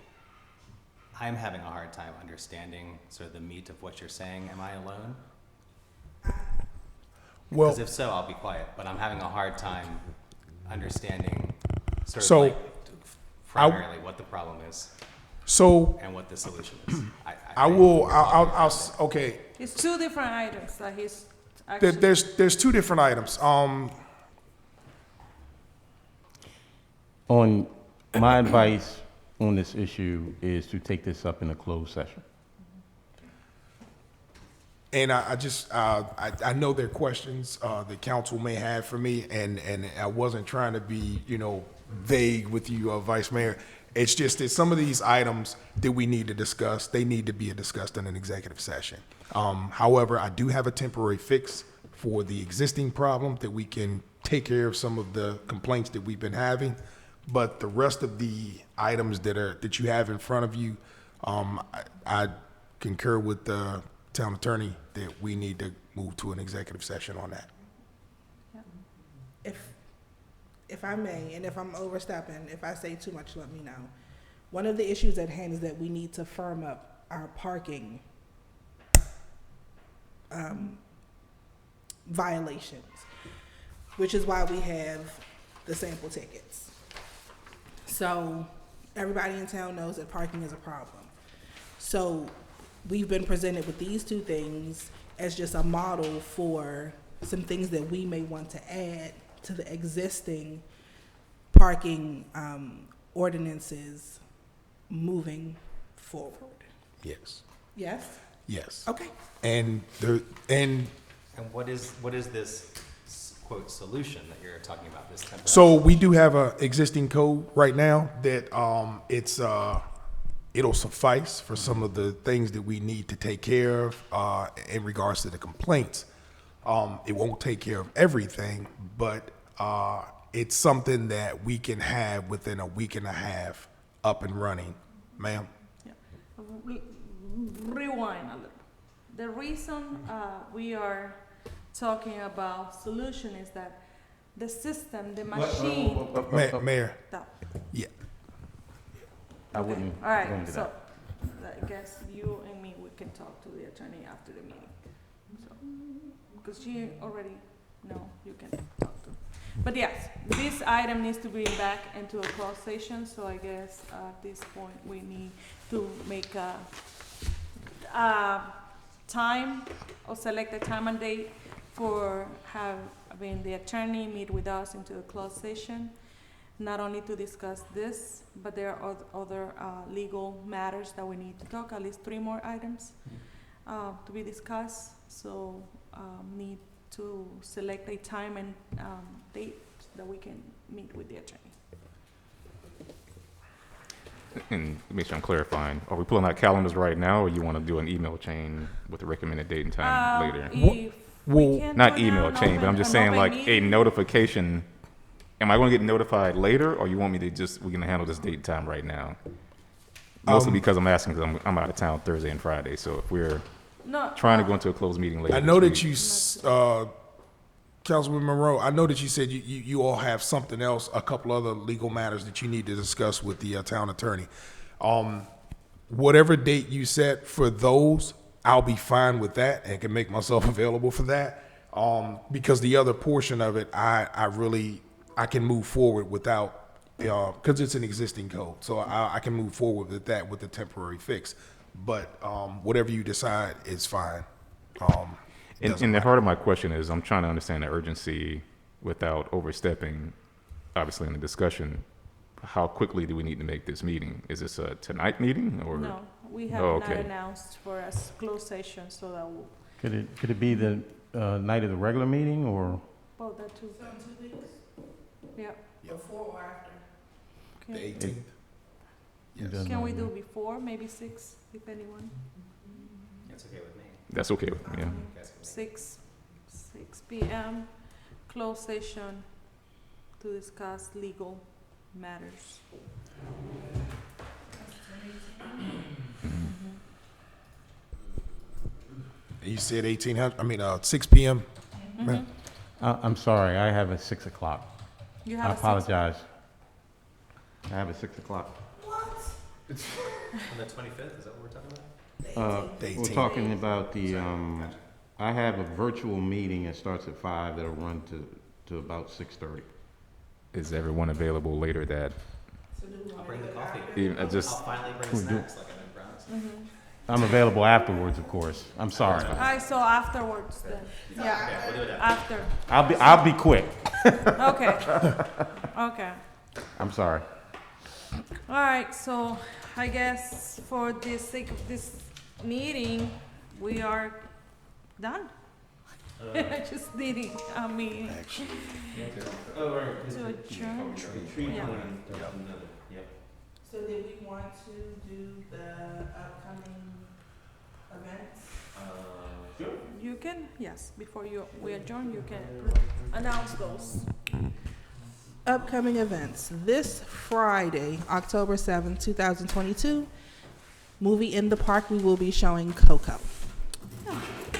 S1: I'm having a hard time understanding sort of the meat of what you're saying. Am I alone?
S8: Well,
S1: Because if so, I'll be quiet, but I'm having a hard time understanding sort of
S8: So,
S1: like primarily what the problem is
S8: so
S1: and what the solution is.
S8: Okay,
S3: It's two different items that he's actually.
S8: there's two different items.
S6: On, my advice on this issue is to take this up in a closed session.
S8: And I know there are questions the council may have for me, and I wasn't trying to be, vague with you, Vice Mayor. It's just that some of these items that we need to discuss, they need to be discussed in an executive session. However, I do have a temporary fix for the existing problem that we can take care of some of the complaints that we've been having. But the rest of the items that you have in front of you, I concur with the town attorney that we need to move to an executive session on that.
S2: If I may, and if I'm overstepping, if I say too much, let me know. One of the issues at hand is that we need to firm up our parking violations, which is why we have the sample tickets. So everybody in town knows that parking is a problem. So we've been presented with these two things as just a model for some things that we may want to add to the existing parking ordinances moving forward.
S8: Yes.
S2: Yes?
S8: Yes.
S2: Okay.
S8: And
S1: And what is this quote solution that you're talking about? This temporary.
S8: so we do have a existing code right now that it'll suffice for some of the things that we need to take care of in regards to the complaints. It won't take care of everything, but it's something that we can have within a week and a half up and running. Ma'am?
S3: Rewind a little. The reason we are talking about solution is that the system, the machine.
S8: Mayor?
S3: Stop.
S8: Yeah.
S6: I wouldn't
S3: All right,
S6: go into
S3: so
S6: that.
S3: I guess you and me, we can talk to the attorney after the meeting. So, because she already know you can talk to. But yes, this item needs to be back into a closed session, so I guess at this point, we need to make a time or select a time and date for having the attorney meet with us into a closed session, not only to discuss this, but there are other legal matters that we need to talk, at least 3 more items to be discussed. So need to select a time and date that we can meet with the attorney.
S4: And make sure I'm clarifying, are we pulling out calendars right now, or you want to do an email chain with the recommended date and time later?
S3: If
S8: Well,
S3: we can
S4: Not
S3: do now
S4: email
S3: an
S4: chain, but I'm
S3: open-
S4: just
S3: an
S4: saying
S3: open
S4: like a
S3: meeting,
S4: notification. Am I going to get notified later, or you want me to just, we're going to handle this date and time right now? Mostly because I'm asking, because I'm out of town Thursday and Friday, so if we're
S3: No,
S4: trying to go into a closed meeting later.
S8: I know
S4: this
S8: that
S4: week-
S8: you, Councilman Monroe, I know that you said you all have something else, a couple other legal matters that you need to discuss with the town attorney. Whatever date you set for those, I'll be fine with that and can make myself available for that. Because the other portion of it, I can move forward without, because it's an existing code. So I can move forward with that with the temporary fix. But whatever you decide is fine.
S4: And the heart of my question is, I'm trying to understand the urgency without overstepping, obviously, in the discussion. How quickly do we need to make this meeting? Is this a tonight meeting, or?
S3: no, we have
S4: Oh,
S3: not
S4: okay.
S3: announced for a closed session, so that
S6: Could it be the night of the regular meeting, or?
S3: Both that too.
S2: So in 2 weeks,
S3: Yeah.
S2: before or after?
S8: The
S3: Okay.
S8: 18th?
S6: It
S8: Yes.
S6: doesn't
S3: Can we
S6: matter.
S3: do before, maybe 6, if anyone?
S1: That's okay with me.
S4: That's okay with me, yeah.
S1: You guys can make-
S3: 6 p.m., closed session to discuss legal matters.
S8: You said 6 p.m.? Ma'am?
S6: I'm sorry, I have a 6 o'clock.
S3: You
S6: I
S3: have a 6.
S6: apologize. I have a 6 o'clock.
S2: What?
S1: On the 25th, is that what we're talking about?
S8: The
S6: We're
S8: 18th.
S6: talking about the, I have a virtual meeting that starts at 5 that'll run to about 6:30.
S4: Is everyone available later that,
S2: So do we
S1: I'll
S2: want
S1: bring
S2: to
S1: the
S2: do it
S1: coffee.
S2: after?
S4: even, I
S1: I'll
S4: just,
S1: finally bring
S6: we do-
S1: snacks like I've been promising.
S6: I'm available afterwards, of course. I'm sorry.
S3: All right, so afterwards then. Yeah,
S1: Okay, we'll do it after.
S3: after.
S6: I'll be quick.
S3: Okay. Okay.
S6: I'm sorry.
S3: All right, so I guess for the sake of this meeting, we are done. Just needing a meeting to adjourn. Yeah.
S2: So did we want to do the upcoming events?
S3: You can, yes, before we adjourn, you can announce those.
S2: Upcoming events. This Friday, October 7th, 2022, movie in the park, we will be showing Coco.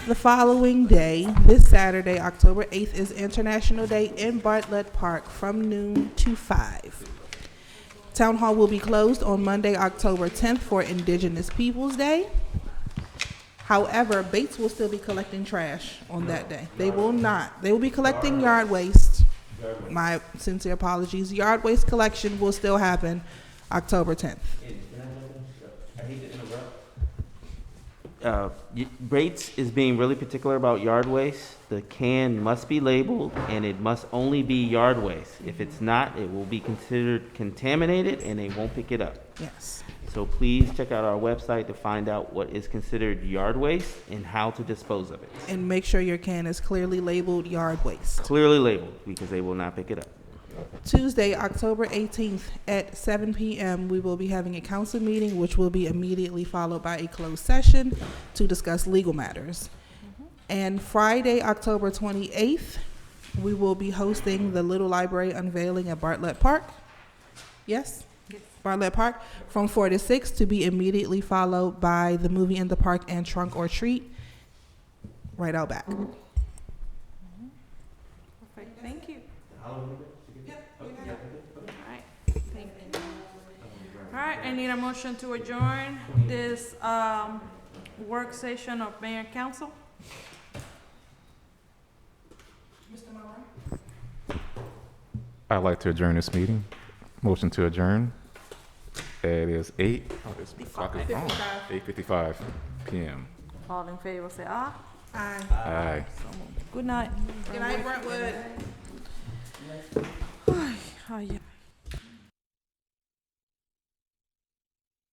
S2: The following day, this Saturday, October 8th, is International Day in Bartlett Park from noon to 5. Town Hall will be closed on Monday, October 10th for Indigenous Peoples Day. However, Bates will still be collecting trash on that day. They will not. They will be collecting yard waste. My sincere apologies. Yard waste collection will still happen October 10th.
S5: I hate to interrupt. Bates is being really particular about yard waste. The can must be labeled, and it must only be yard waste. If it's not, it will be considered contaminated, and they won't pick it up.
S2: Yes.
S5: So please check out our website to find out what is considered yard waste and how to dispose of it.
S2: And make sure your can is clearly labeled yard waste.
S5: Clearly labeled, because they will not pick it up.
S2: Tuesday, October 18th at 7 p.m., we will be having a council meeting, which will be immediately followed by a closed session to discuss legal matters. And Friday, October 28th, we will be hosting the Little Library unveiling at Bartlett Park. Yes?
S3: Yes.
S2: Bartlett Park from 4 to 6, to be immediately followed by the movie in the park and trunk or treat right out back.
S3: Perfect, thank you. All right, thank you. All right, I need a motion to adjourn this work session of mayor and council.
S2: Mr. Monroe?
S4: I'd like to adjourn this meeting. Motion to adjourn. It is 8:55 p.m.
S3: All in favor, say aye.
S2: Aye.
S4: Aye.
S3: Good night.
S2: Good night, Brentwood.
S3: Oh, yeah.